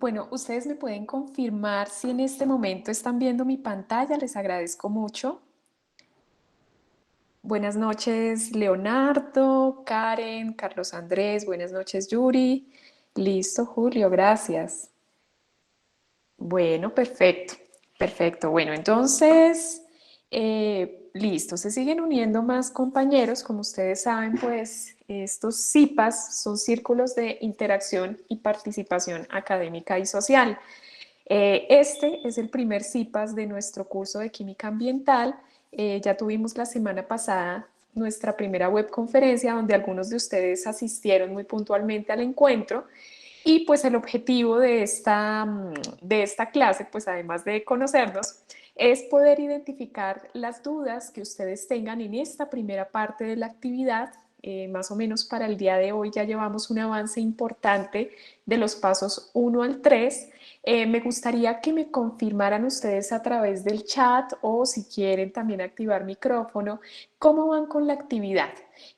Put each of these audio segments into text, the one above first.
Bueno, ustedes me pueden confirmar si en este momento están viendo mi pantalla, les agradezco mucho. Buenas noches, Leonardo, Karen, Carlos Andrés, buenas noches, Yuri. Listo, Julio, gracias. Bueno, perfecto, perfecto. Bueno, entonces, listo, se siguen uniendo más compañeros. Como ustedes saben, pues estos CIPAS son círculos de interacción y participación académica y social. Este es el primer CIPAS de nuestro curso de Química Ambiental. Ya tuvimos la semana pasada nuestra primera webconferencia donde algunos de ustedes asistieron muy puntualmente al encuentro. Y pues el objetivo de esta clase, pues además de conocernos, es poder identificar las dudas que ustedes tengan en esta primera parte de la actividad. Más o menos para el día de hoy ya llevamos un avance importante de los pasos 1 al 3. Me gustaría que me confirmaran ustedes a través del chat o si quieren también activar micrófono, cómo van con la actividad.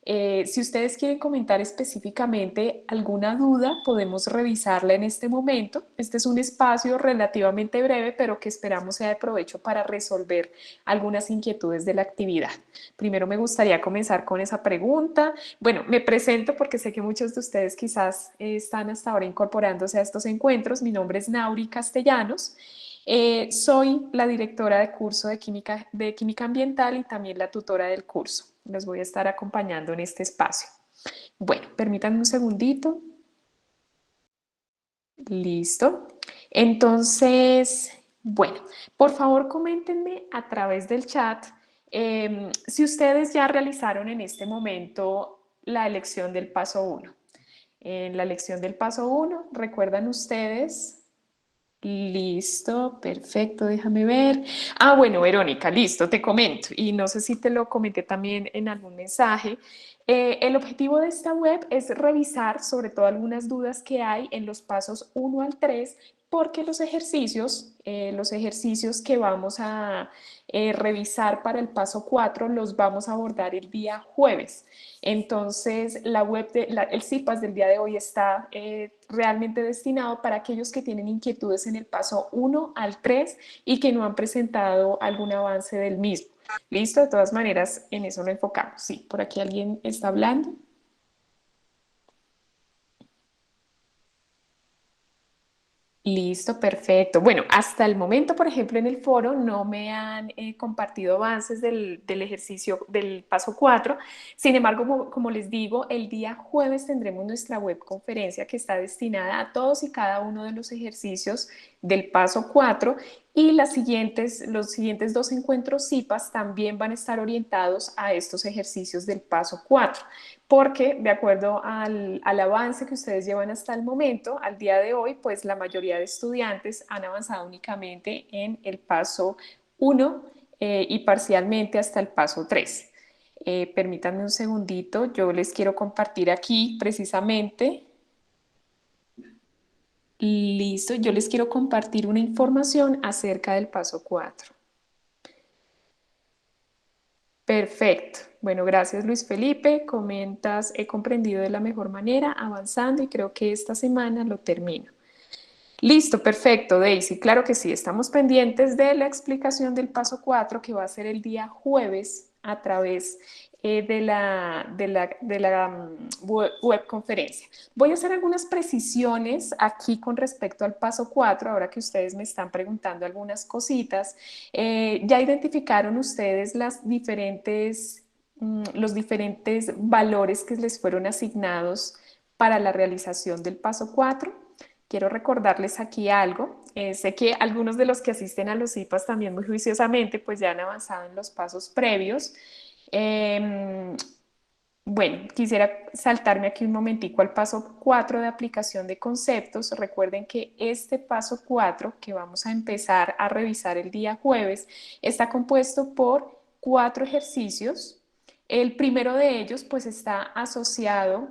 Si ustedes quieren comentar específicamente alguna duda, podemos revisarla en este momento. Este es un espacio relativamente breve, pero que esperamos sea de provecho para resolver algunas inquietudes de la actividad. Primero me gustaría comenzar con esa pregunta. Bueno, me presento porque sé que muchos de ustedes quizás están hasta ahora incorporándose a estos encuentros. Mi nombre es Nauri Castellanos. Soy la directora de curso de Química Ambiental y también la tutora del curso. Los voy a estar acompañando en este espacio. Bueno, permítanme un segundito. Listo. Entonces, bueno, por favor coméntenme a través del chat si ustedes ya realizaron en este momento la elección del paso 1. En la elección del paso 1, ¿recuerdan ustedes? Listo, perfecto, déjame ver. Ah, bueno, Verónica, listo, te comento. Y no sé si te lo comenté también en algún mensaje. El objetivo de esta web es revisar sobre todo algunas dudas que hay en los pasos 1 al 3, porque los ejercicios que vamos a revisar para el paso 4 los vamos a abordar el día jueves. Entonces, el CIPAS del día de hoy está realmente destinado para aquellos que tienen inquietudes en el paso 1 al 3 y que no han presentado algún avance del mismo. ¿Listo? De todas maneras, en eso lo enfocamos. Sí, por aquí alguien está hablando. Listo, perfecto. Bueno, hasta el momento, por ejemplo, en el foro no me han compartido avances del ejercicio del paso 4. Sin embargo, como les digo, el día jueves tendremos nuestra webconferencia que está destinada a todos y cada uno de los ejercicios del paso 4 y los siguientes dos encuentros CIPAS también van a estar orientados a estos ejercicios del paso 4 porque de acuerdo al avance que ustedes llevan hasta el momento, al día de hoy, pues la mayoría de estudiantes han avanzado únicamente en el paso 1 y parcialmente hasta el paso 3. Permítanme un segundito, yo les quiero compartir aquí precisamente. Listo, yo les quiero compartir una información acerca del paso 4. Perfecto. Bueno, gracias Luis Felipe. Comentas, he comprendido de la mejor manera, avanzando y creo que esta semana lo termino. Listo, perfecto, Daisy. Claro que sí, estamos pendientes de la explicación del paso 4 que va a ser el día jueves a través de la webconferencia. Voy a hacer algunas precisiones aquí con respecto al paso 4, ahora que ustedes me están preguntando algunas cositas. ¿Ya identificaron ustedes los diferentes valores que les fueron asignados para la realización del paso 4? Quiero recordarles aquí algo. Sé que algunos de los que asisten a los CIPAS también muy juiciosamente pues ya han avanzado en los pasos previos. Eh, bueno, quisiera saltarme aquí un momentico al paso 4 de aplicación de conceptos. Recuerden que este paso 4 que vamos a empezar a revisar el día jueves está compuesto por 4 ejercicios. El primero de ellos pues está asociado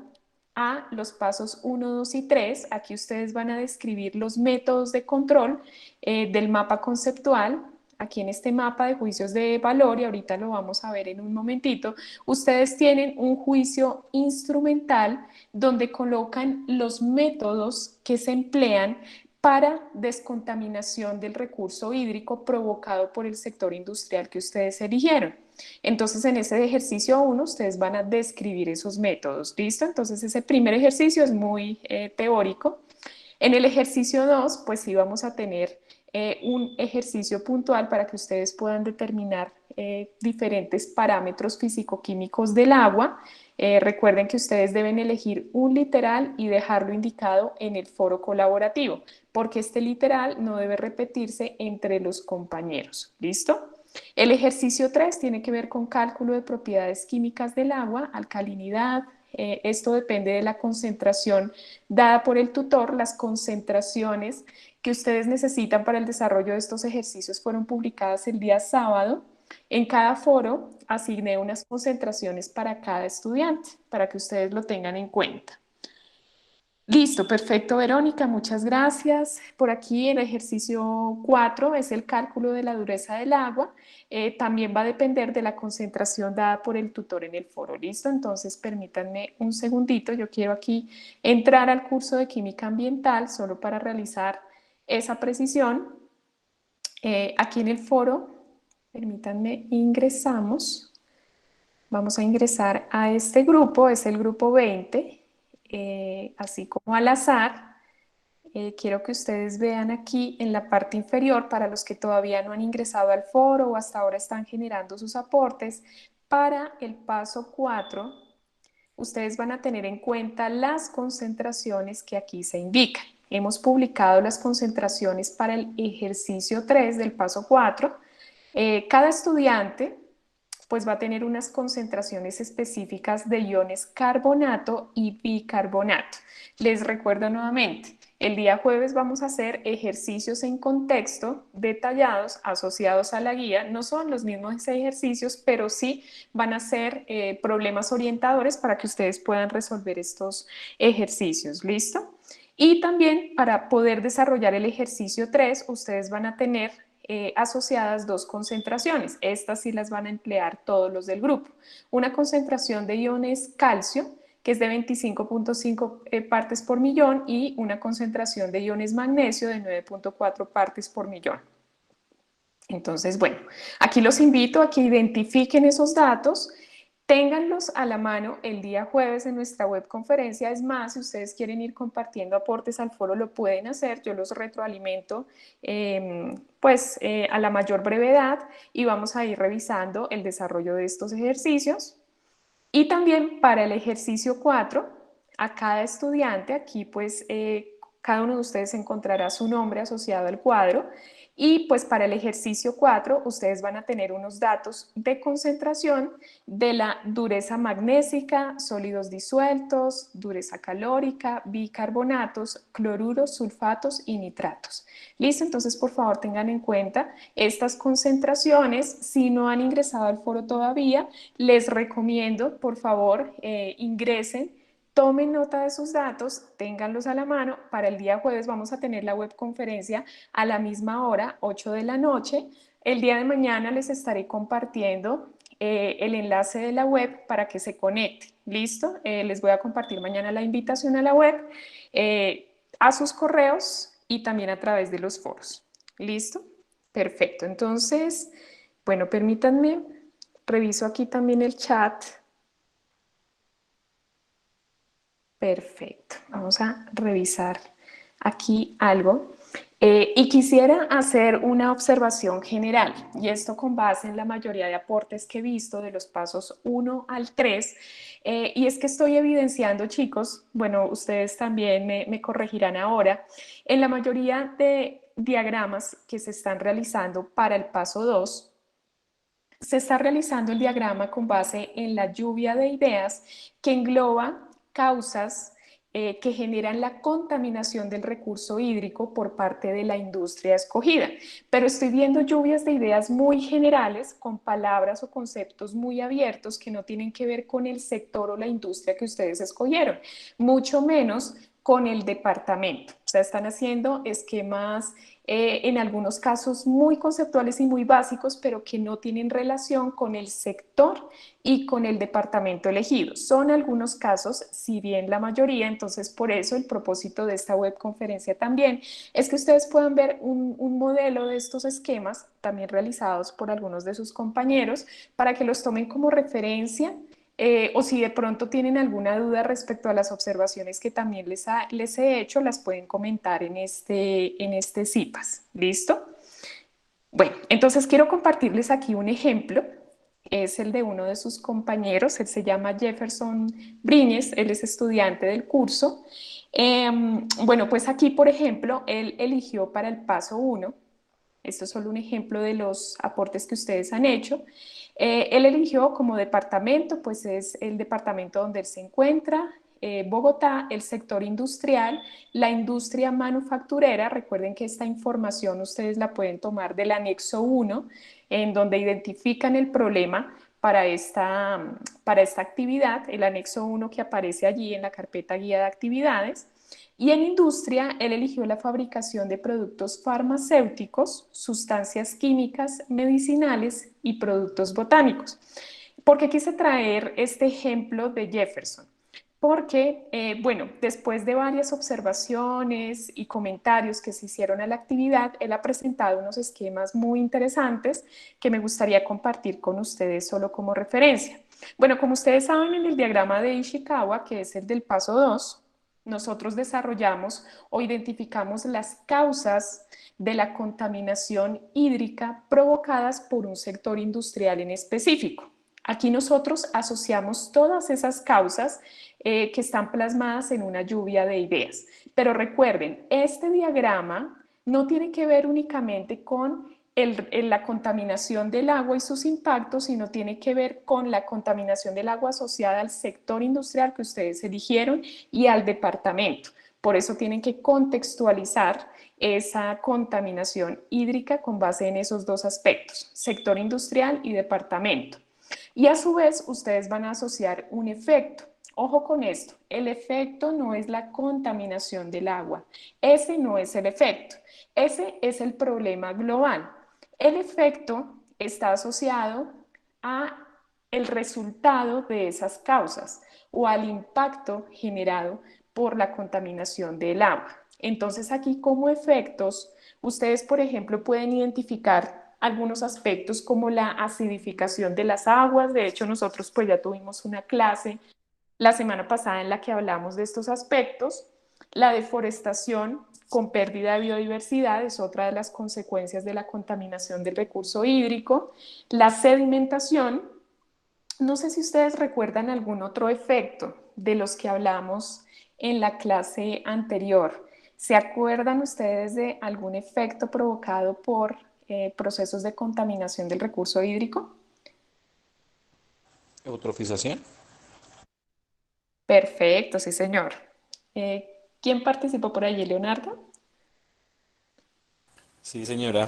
a los pasos 1, 2 y 3. Aquí ustedes van a describir los métodos de control del mapa conceptual. Aquí en este mapa de juicios de valor, y ahorita lo vamos a ver en un momentito, ustedes tienen un juicio instrumental donde colocan los métodos que se emplean para descontaminación del recurso hídrico provocado por el sector industrial que ustedes eligieron. Entonces, en ese ejercicio 1, ustedes van a describir esos métodos, ¿listo? Entonces, ese primer ejercicio es muy teórico. En el ejercicio 2, pues sí vamos a tener un ejercicio puntual para que ustedes puedan determinar diferentes parámetros físico-químicos del agua. Recuerden que ustedes deben elegir un literal y dejarlo indicado en el foro colaborativo, porque este literal no debe repetirse entre los compañeros. ¿Listo? El ejercicio 3 tiene que ver con cálculo de propiedades químicas del agua, alcalinidad. Esto depende de la concentración dada por el tutor. Las concentraciones que ustedes necesitan para el desarrollo de estos ejercicios fueron publicadas el día sábado. En cada foro asigné unas concentraciones para cada estudiante, para que ustedes lo tengan en cuenta. Listo, perfecto, Verónica, muchas gracias. Por aquí el ejercicio 4 es el cálculo de la dureza del agua. También va a depender de la concentración dada por el tutor en el foro. Listo, entonces permítanme un segundito. Yo quiero aquí entrar al curso de química ambiental solo para realizar esa precisión. Aquí en el foro, permítanme, ingresamos. Vamos a ingresar a este grupo, es el grupo 20. Así como al azar, quiero que ustedes vean aquí en la parte inferior, para los que todavía no han ingresado al foro o hasta ahora están generando sus aportes, para el paso 4, ustedes van a tener en cuenta las concentraciones que aquí se indican. Hemos publicado las concentraciones para el ejercicio 3 del paso 4. Cada estudiante pues va a tener unas concentraciones específicas de iones carbonato y bicarbonato. Les recuerdo nuevamente, el día jueves vamos a hacer ejercicios en contexto detallados asociados a la guía. No son los mismos ejercicios, pero sí van a ser problemas orientadores para que ustedes puedan resolver estos ejercicios. ¿Listo? Y también para poder desarrollar el ejercicio 3, ustedes van a tener asociadas dos concentraciones. Estas sí las van a emplear todos los del grupo. Una concentración de iones calcio, que es de 25.5 partes por millón, y una concentración de iones magnesio de 9.4 partes por millón. Entonces, bueno, aquí los invito a que identifiquen esos datos, ténganlos a la mano el día jueves en nuestra web conferencia. Es más, si ustedes quieren ir compartiendo aportes al foro, lo pueden hacer. Yo los retroalimento a la mayor brevedad y vamos a ir revisando el desarrollo de estos ejercicios. Y también para el ejercicio 4, a cada estudiante, aquí pues cada uno de ustedes encontrará su nombre asociado al cuadro. Y pues para el ejercicio 4, ustedes van a tener unos datos de concentración de la dureza magnésica, sólidos disueltos, dureza calórica, bicarbonatos, cloruros, sulfatos y nitratos. ¿Listo? Entonces, por favor, tengan en cuenta estas concentraciones. Si no han ingresado al foro todavía, les recomiendo, por favor, ingresen. Tomen nota de sus datos, ténganlos a la mano. Para el día jueves vamos a tener la webconferencia a la misma hora, 8 de la noche. El día de mañana les estaré compartiendo el enlace de la web para que se conecten. ¿Listo? Les voy a compartir mañana la invitación a la web, a sus correos y también a través de los foros. ¿Listo? Perfecto. Entonces, bueno, permítanme, reviso aquí también el chat. Perfecto, vamos a revisar aquí algo. Y quisiera hacer una observación general, y esto con base en la mayoría de aportes que he visto de los pasos 1 al 3, y es que estoy evidenciando, chicos, bueno, ustedes también me corregirán ahora, en la mayoría de diagramas que se están realizando para el paso 2, se está realizando el diagrama con base en la lluvia de ideas que engloba causas que generan la contaminación del recurso hídrico por parte de la industria escogida. Pero estoy viendo lluvias de ideas muy generales, con palabras o conceptos muy abiertos que no tienen que ver con el sector o la industria que ustedes escogieron, mucho menos con el departamento. O sea, están haciendo esquemas en algunos casos muy conceptuales y muy básicos, pero que no tienen relación con el sector y con el departamento elegido. Son algunos casos, si bien la mayoría, entonces por eso el propósito de esta webconferencia también es que ustedes puedan ver un modelo de estos esquemas, también realizados por algunos de sus compañeros, para que los tomen como referencia o si de pronto tienen alguna duda respecto a las observaciones que también les he hecho, las pueden comentar en este CIPAS. ¿Listo? Bueno, entonces quiero compartirles aquí un ejemplo. Es el de uno de sus compañeros, él se llama Jefferson Briñes, él es estudiante del curso. Bueno, pues aquí, por ejemplo, él eligió para el paso 1, esto es solo un ejemplo de los aportes que ustedes han hecho. Él eligió como departamento, pues es el departamento donde él se encuentra, Bogotá, el sector industrial, la industria manufacturera. Recuerden que esta información ustedes la pueden tomar del anexo 1, en donde identifican el problema para esta actividad, el anexo 1 que aparece allí en la carpeta guía de actividades. Y en industria, él eligió la fabricación de productos farmacéuticos, sustancias químicas, medicinales y productos botánicos. ¿Por qué quise traer este ejemplo de Jefferson? Porque, bueno, después de varias observaciones y comentarios que se hicieron a la actividad, él ha presentado unos esquemas muy interesantes que me gustaría compartir con ustedes solo como referencia. Bueno, como ustedes saben, en el diagrama de Ishikawa, que es el del paso 2, nosotros desarrollamos o identificamos las causas de la contaminación hídrica provocadas por un sector industrial en específico. Aquí nosotros asociamos todas esas causas que están plasmadas en una lluvia de ideas. Pero recuerden, este diagrama no tiene que ver únicamente con la contaminación del agua y sus impactos, sino tiene que ver con la contaminación del agua asociada al sector industrial que ustedes eligieron y al departamento. Por eso tienen que contextualizar esa contaminación hídrica con base en esos dos aspectos, sector industrial y departamento. Y a su vez, ustedes van a asociar un efecto. Ojo con esto, el efecto no es la contaminación del agua, ese no es el efecto, ese es el problema global. El efecto está asociado a el resultado de esas causas o al impacto generado por la contaminación del agua. Entonces aquí como efectos, ustedes por ejemplo pueden identificar algunos aspectos como la acidificación de las aguas. De hecho, nosotros pues ya tuvimos una clase la semana pasada en la que hablamos de estos aspectos. La deforestación con pérdida de biodiversidad es otra de las consecuencias de la contaminación del recurso hídrico. La sedimentación, no sé si ustedes recuerdan algún otro efecto de los que hablamos en la clase anterior. ¿Se acuerdan ustedes de algún efecto provocado por procesos de contaminación del recurso hídrico? Eutrofización. Perfecto, sí, señor. ¿Quién participó por allí, Leonardo? Sí, señora.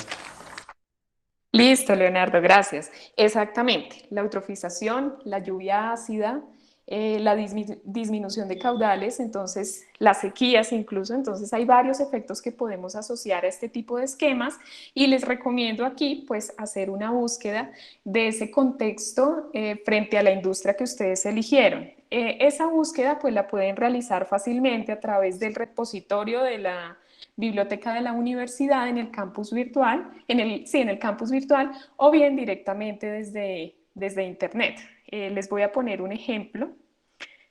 Listo, Leonardo, gracias. Exactamente, la eutrofización, la lluvia ácida, la disminución de caudales, entonces las sequías incluso, entonces hay varios efectos que podemos asociar a este tipo de esquemas y les recomiendo aquí pues hacer una búsqueda de ese contexto frente a la industria que ustedes eligieron. Esa búsqueda pues la pueden realizar fácilmente a través del repositorio de la biblioteca de la universidad en el campus virtual, en el campus virtual o bien directamente desde internet. Les voy a poner un ejemplo.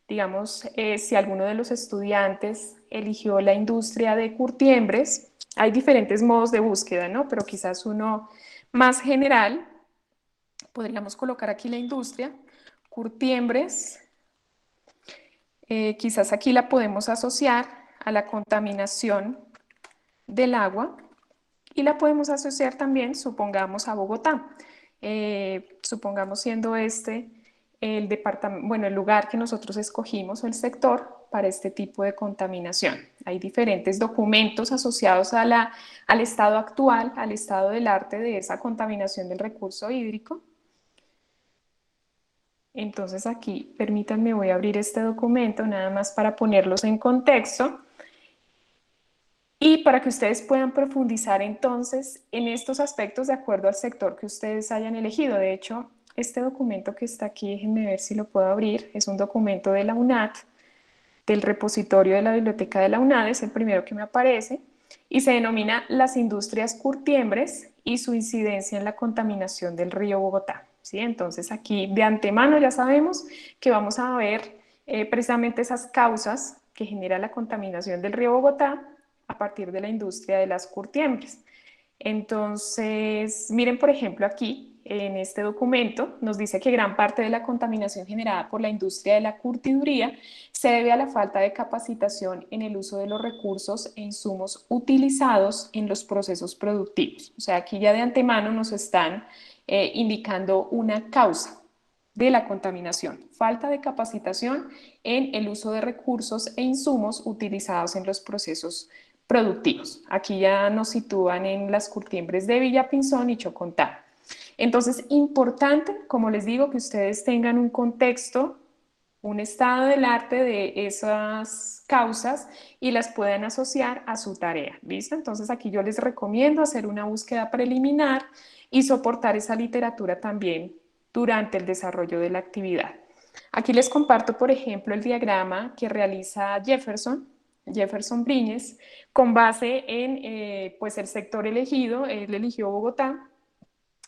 Digamos, si alguno de los estudiantes eligió la industria de curtiembres, hay diferentes modos de búsqueda, ¿no? Pero quizás uno más general, podríamos colocar aquí la industria, curtiembres, quizás aquí la podemos asociar a la contaminación del agua y la podemos asociar también, supongamos, a Bogotá. Supongamos siendo este el departamento, bueno, el lugar que nosotros escogimos o el sector para este tipo de contaminación. Hay diferentes documentos asociados al estado actual, al estado del arte de esa contaminación del recurso hídrico. Entonces aquí, permítanme, voy a abrir este documento nada más para ponerlos en contexto. Y para que ustedes puedan profundizar entonces en estos aspectos de acuerdo al sector que ustedes hayan elegido. De hecho, este documento que está aquí, déjenme ver si lo puedo abrir, es un documento de la UNAT, del repositorio de la biblioteca de la UNAD, es el primero que me aparece, y se denomina Las industrias curtiembres y su incidencia en la contaminación del río Bogotá. ¿Sí? Entonces aquí de antemano ya sabemos que vamos a ver precisamente esas causas que genera la contaminación del río Bogotá a partir de la industria de las curtiembres. Entonces, miren por ejemplo aquí, en este documento, nos dice que gran parte de la contaminación generada por la industria de la curtiduría se debe a la falta de capacitación en el uso de los recursos e insumos utilizados en los procesos productivos. O sea, aquí ya de antemano nos están indicando una causa de la contaminación, falta de capacitación en el uso de recursos e insumos utilizados en los procesos productivos. Aquí ya nos sitúan en las curtiembres de Villapinzón y Chocontá. Entonces, importante, como les digo, que ustedes tengan un contexto, un estado del arte de esas causas y las puedan asociar a su tarea. ¿Listo? Entonces, aquí yo les recomiendo hacer una búsqueda preliminar y soportar esa literatura también durante el desarrollo de la actividad. Aquí les comparto, por ejemplo, el diagrama que realiza Jefferson Briñes, con base en pues el sector elegido, él eligió Bogotá,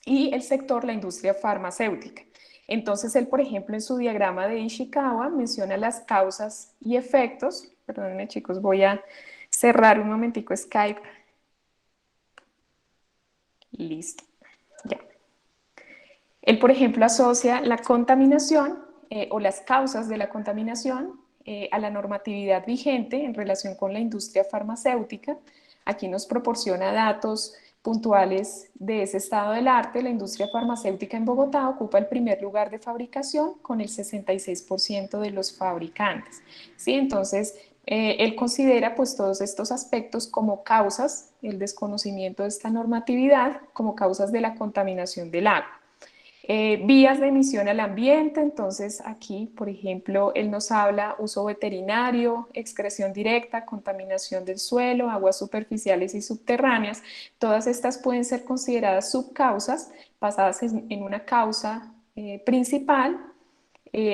y el sector, la industria farmacéutica. Entonces, él, por ejemplo, en su diagrama de Ishikawa menciona las causas y efectos. Perdónenme, chicos, voy a cerrar un momentico Skype. Listo, ya. Él, por ejemplo, asocia la contaminación o las causas de la contaminación a la normatividad vigente en relación con la industria farmacéutica. Aquí nos proporciona datos puntuales de ese estado del arte. La industria farmacéutica en Bogotá ocupa el primer lugar de fabricación con el 66% de los fabricantes. ¿Sí? Entonces, él considera pues todos estos aspectos como causas, el desconocimiento de esta normatividad, como causas de la contaminación del agua. Vías de emisión al ambiente, entonces aquí, por ejemplo, él nos habla uso veterinario, excreción directa, contaminación del suelo, aguas superficiales y subterráneas. Todas estas pueden ser consideradas subcausas basadas en una causa principal.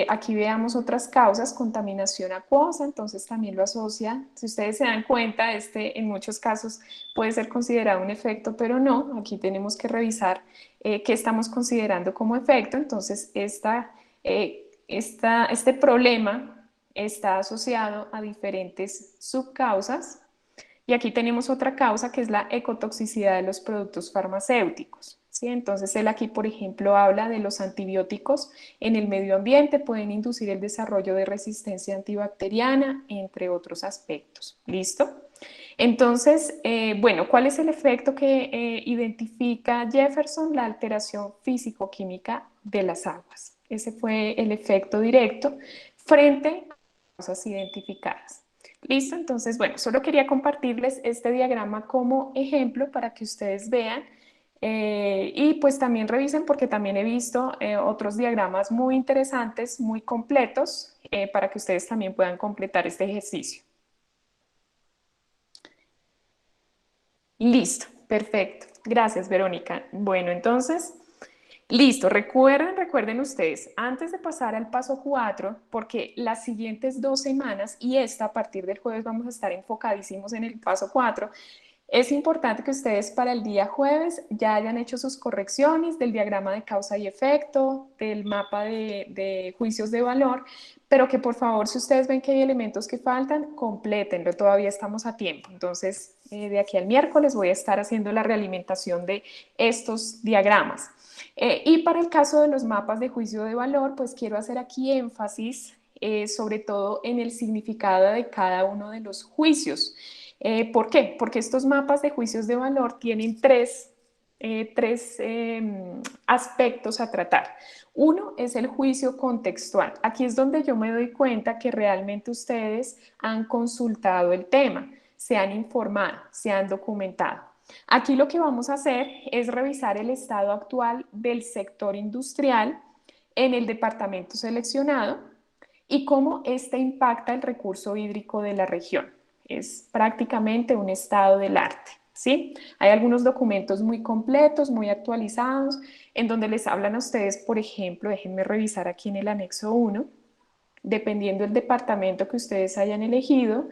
Aquí veamos otras causas, contaminación acuosa, entonces también lo asocia. Si ustedes se dan cuenta, este en muchos casos puede ser considerado un efecto, pero no. Aquí tenemos que revisar qué estamos considerando como efecto. Entonces, este problema está asociado a diferentes subcausas. Y aquí tenemos otra causa que es la ecotoxicidad de los productos farmacéuticos. ¿Sí? Entonces él aquí, por ejemplo, habla de los antibióticos en el medio ambiente, pueden inducir el desarrollo de resistencia antibacteriana, entre otros aspectos. ¿Listo? Entonces, bueno, ¿cuál es el efecto que identifica Jefferson? La alteración físico-química de las aguas. Ese fue el efecto directo frente a las causas identificadas. Listo, entonces, bueno, solo quería compartirles este diagrama como ejemplo para que ustedes vean y pues también revisen porque también he visto otros diagramas muy interesantes, muy completos, para que ustedes también puedan completar este ejercicio. Listo, perfecto. Gracias, Verónica. Bueno, entonces, listo. Recuerden ustedes, antes de pasar al paso 4, porque las siguientes 2 semanas y esta a partir del jueves vamos a estar enfocadísimos en el paso 4. Es importante que ustedes para el día jueves ya hayan hecho sus correcciones del diagrama de causa y efecto, del mapa de juicios de valor, pero que por favor, si ustedes ven que hay elementos que faltan, complétenlo, todavía estamos a tiempo. Entonces, de aquí al miércoles voy a estar haciendo la realimentación de estos diagramas. Y para el caso de los mapas de juicio de valor, pues quiero hacer aquí énfasis sobre todo en el significado de cada uno de los juicios. ¿Por qué? Porque estos mapas de juicios de valor tienen tres aspectos a tratar. Uno es el juicio contextual. Aquí es donde yo me doy cuenta que realmente ustedes han consultado el tema, se han informado, se han documentado. Aquí lo que vamos a hacer es revisar el estado actual del sector industrial en el departamento seleccionado y cómo este impacta el recurso hídrico de la región. es prácticamente un estado del arte, ¿sí? Hay algunos documentos muy completos, muy actualizados, en donde les hablan a ustedes, por ejemplo, déjenme revisar aquí en el anexo 1, dependiendo del departamento que ustedes hayan elegido,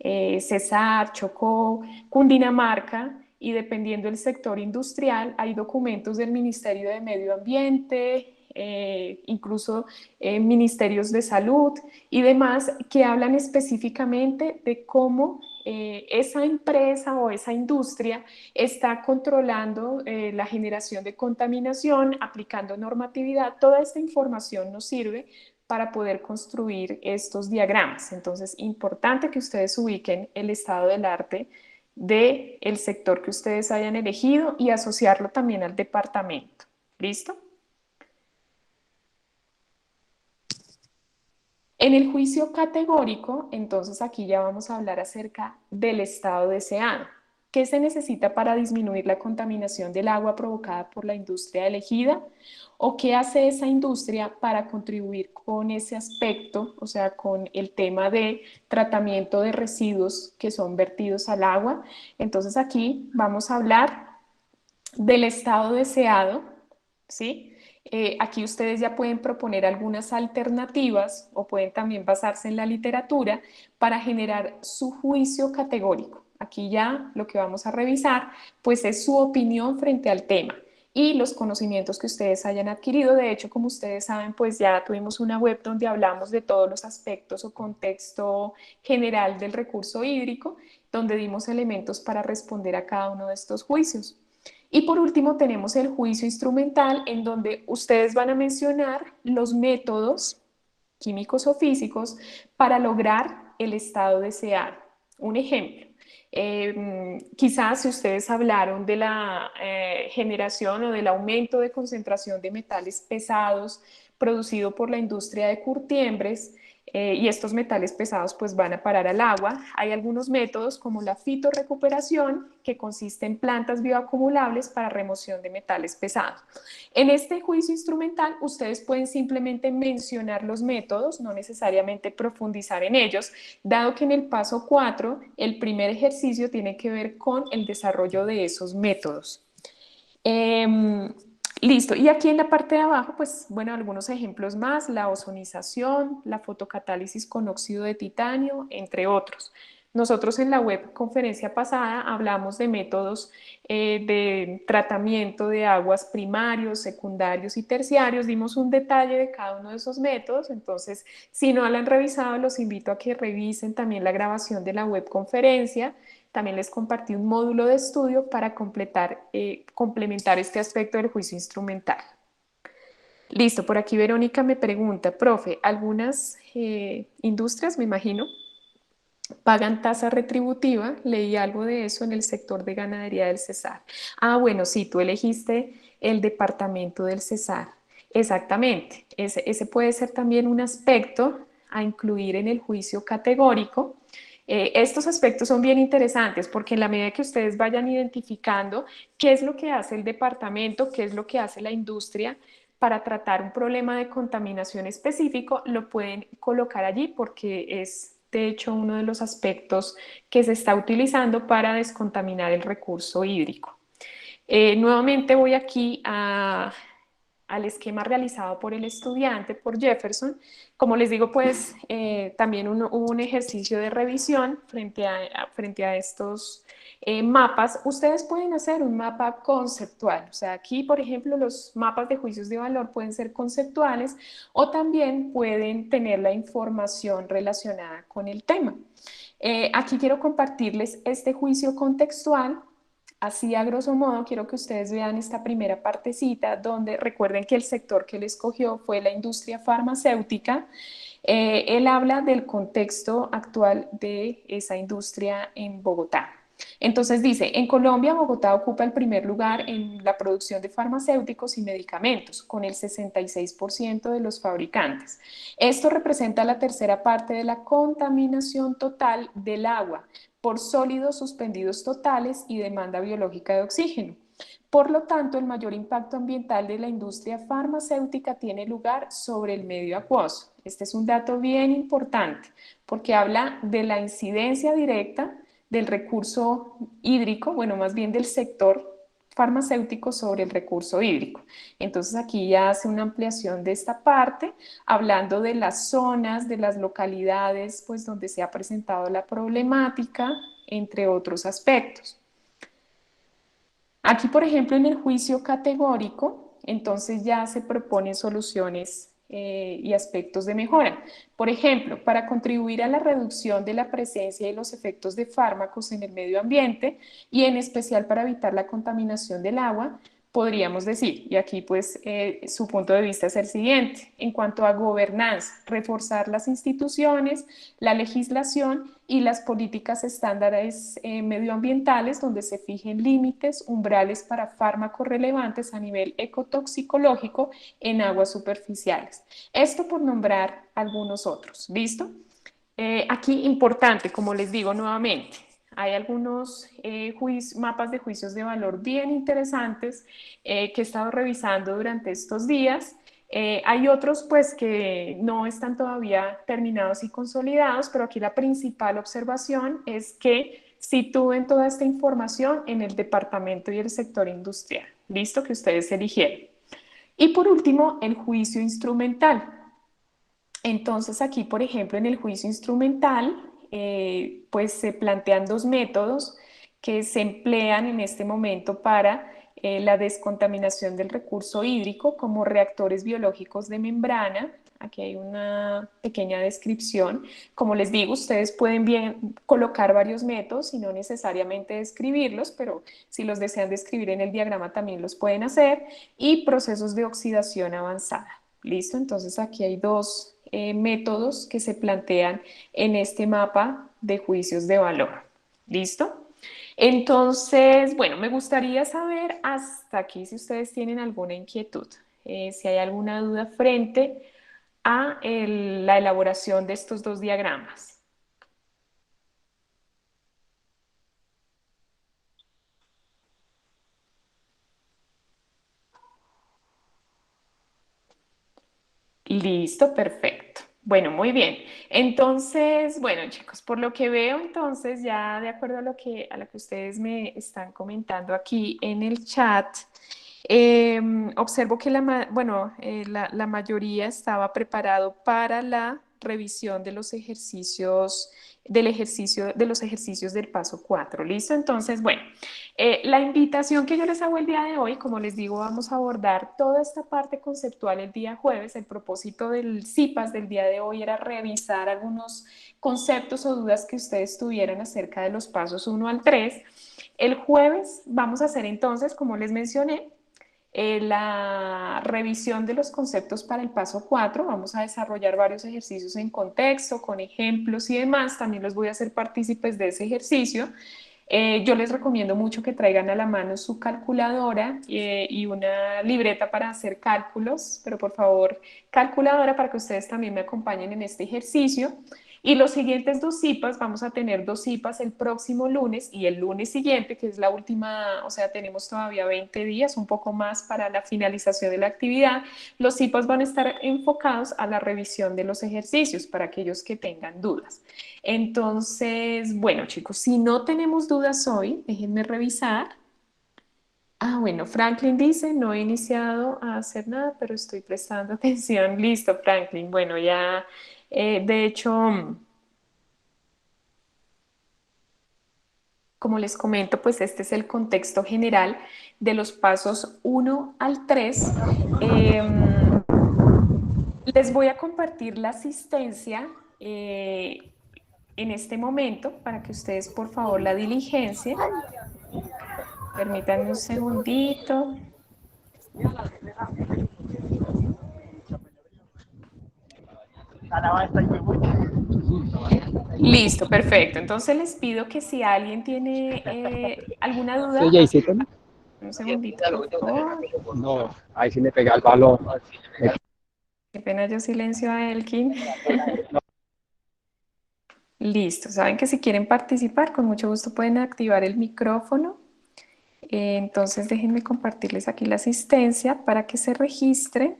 Cesar, Chocó, Cundinamarca, y dependiendo del sector industrial, hay documentos del Ministerio de Medio Ambiente, incluso ministerios de salud y demás que hablan específicamente de cómo esa empresa o esa industria está controlando la generación de contaminación, aplicando normatividad. Toda esta información nos sirve para poder construir estos diagramas. Entonces, importante que ustedes ubiquen el estado del arte del sector que ustedes hayan elegido y asociarlo también al departamento. ¿Listo? En el juicio categórico, entonces aquí ya vamos a hablar acerca del estado deseado. ¿Qué se necesita para disminuir la contaminación del agua provocada por la industria elegida? ¿O qué hace esa industria para contribuir con ese aspecto, o sea, con el tema de tratamiento de residuos que son vertidos al agua? Entonces aquí vamos a hablar del estado deseado, ¿sí? Aquí ustedes ya pueden proponer algunas alternativas o pueden también basarse en la literatura para generar su juicio categórico. Aquí ya lo que vamos a revisar pues es su opinión frente al tema y los conocimientos que ustedes hayan adquirido. De hecho, como ustedes saben, pues ya tuvimos una web donde hablamos de todos los aspectos o contexto general del recurso hídrico, donde dimos elementos para responder a cada uno de estos juicios. Y por último tenemos el juicio instrumental, en donde ustedes van a mencionar los métodos químicos o físicos para lograr el estado deseado. Un ejemplo, quizás si ustedes hablaron de la generación o del aumento de concentración de metales pesados producido por la industria de curtiembres, y estos metales pesados pues van a parar al agua. Hay algunos métodos como la fitorrecuperación, que consiste en plantas bioacumulables para remoción de metales pesados. En este juicio instrumental ustedes pueden simplemente mencionar los métodos, no necesariamente profundizar en ellos, dado que en el paso 4 el primer ejercicio tiene que ver con el desarrollo de esos métodos. Listo, y aquí en la parte de abajo, pues bueno, algunos ejemplos más: la ozonización, la fotocatálisis con óxido de titanio, entre otros. Nosotros en la web conferencia pasada hablamos de métodos de tratamiento de aguas primarios, secundarios y terciarios. Dimos un detalle de cada uno de esos métodos. Entonces, si no la han revisado, los invito a que revisen también la grabación de la web conferencia. También les compartí un módulo de estudio para complementar este aspecto del juicio instrumental. Listo, por aquí Verónica me pregunta, profe, algunas industrias, me imagino, pagan tasa retributiva. Leí algo de eso en el sector de ganadería del Cesar. Ah, bueno, sí, tú elegiste el departamento del Cesar. Exactamente, ese puede ser también un aspecto a incluir en el juicio categórico. Estos aspectos son bien interesantes porque en la medida que ustedes vayan identificando qué es lo que hace el departamento, qué es lo que hace la industria para tratar un problema de contaminación específico, lo pueden colocar allí porque es de hecho uno de los aspectos que se está utilizando para descontaminar el recurso hídrico. Nuevamente voy aquí al esquema realizado por el estudiante, por Jefferson. Como les digo, pues también hubo un ejercicio de revisión frente a estos mapas. Ustedes pueden hacer un mapa conceptual. O sea, aquí, por ejemplo, los mapas de juicios de valor pueden ser conceptuales o también pueden tener la información relacionada con el tema. Aquí quiero compartirles este juicio contextual. Así, a grosso modo, quiero que ustedes vean esta primera partecita, donde recuerden que el sector que él escogió fue la industria farmacéutica. Él habla del contexto actual de esa industria en Bogotá. Entonces dice, en Colombia, Bogotá ocupa el primer lugar en la producción de farmacéuticos y medicamentos, con el 66% de los fabricantes. Esto representa la tercera parte de la contaminación total del agua por sólidos suspendidos totales y demanda biológica de oxígeno. Por lo tanto, el mayor impacto ambiental de la industria farmacéutica tiene lugar sobre el medio acuoso. Este es un dato bien importante porque habla de la incidencia directa del recurso hídrico, bueno, más bien del sector farmacéutico sobre el recurso hídrico. Entonces aquí ya hace una ampliación de esta parte, hablando de las zonas, de las localidades, pues donde se ha presentado la problemática, entre otros aspectos. Aquí, por ejemplo, en el juicio categórico, entonces ya se proponen soluciones y aspectos de mejora. Por ejemplo, para contribuir a la reducción de la presencia y los efectos de fármacos en el medio ambiente y en especial para evitar la contaminación del agua, podríamos decir, y aquí pues su punto de vista es el siguiente, en cuanto a gobernanza, reforzar las instituciones, la legislación y las políticas estándares medioambientales donde se fijen límites, umbrales para fármacos relevantes a nivel ecotoxicológico en aguas superficiales. Esto por nombrar algunos otros, ¿listo? Aquí importante, como les digo nuevamente, hay algunos mapas de juicios de valor bien interesantes que he estado revisando durante estos días. Hay otros pues que no están todavía terminados y consolidados, pero aquí la principal observación es que sitúen toda esta información en el departamento y el sector industrial. Listo, que ustedes eligieron. Y por último, el juicio instrumental. Entonces aquí, por ejemplo, en el juicio instrumental, pues se plantean dos métodos que se emplean en este momento para la descontaminación del recurso hídrico como reactores biológicos de membrana. Aquí hay una pequeña descripción. Como les digo, ustedes pueden bien colocar varios métodos y no necesariamente describirlos, pero si los desean describir en el diagrama también los pueden hacer. Y procesos de oxidación avanzada. ¿Listo? Entonces aquí hay dos métodos que se plantean en este mapa de juicios de valor. ¿Listo? Entonces, bueno, me gustaría saber hasta aquí si ustedes tienen alguna inquietud, si hay alguna duda frente a la elaboración de estos dos diagramas. Listo, perfecto. Bueno, muy bien. Entonces, bueno, chicos, por lo que veo, entonces, ya de acuerdo a lo que ustedes me están comentando aquí en el chat, observo que la mayoría estaba preparado para la revisión de los ejercicios, de los ejercicios del paso 4. ¿Listo? Entonces, bueno, la invitación que yo les hago el día de hoy, como les digo, vamos a abordar toda esta parte conceptual el día jueves. El propósito del CIPAS del día de hoy era revisar algunos conceptos o dudas que ustedes tuvieran acerca de los pasos 1 al 3. El jueves vamos a hacer entonces, como les mencioné, la revisión de los conceptos para el paso 4. Vamos a desarrollar varios ejercicios en contexto, con ejemplos y demás. También los voy a hacer partícipes de ese ejercicio. Yo les recomiendo mucho que traigan a la mano su calculadora y una libreta para hacer cálculos, pero por favor, calculadora para que ustedes también me acompañen en este ejercicio. Y los siguientes dos CIPAS, vamos a tener dos CIPAS el próximo lunes y el lunes siguiente, que es la última, o sea, tenemos todavía 20 días, un poco más para la finalización de la actividad. Los CIPAS van a estar enfocados a la revisión de los ejercicios para aquellos que tengan dudas. Entonces, bueno, chicos, si no tenemos dudas hoy, déjenme revisar. Ah, bueno, Franklin dice, no he iniciado a hacer nada, pero estoy prestando atención. Listo, Franklin. Bueno, ya, de hecho, como les comento, pues este es el contexto general de los pasos 1 al 3. Les voy a compartir la asistencia en este momento para que ustedes, por favor, la diligencien. Permítanme un segundito. Listo, perfecto. Entonces les pido que si alguien tiene alguna ¿Sí, duda, Jaycee? un segundito, por favor. No, ahí sí le pega el balón. Qué pena, yo silencio a Elkin. Listo, saben que si quieren participar, con mucho gusto pueden activar el micrófono. Entonces déjenme compartirles aquí la asistencia para que se registren.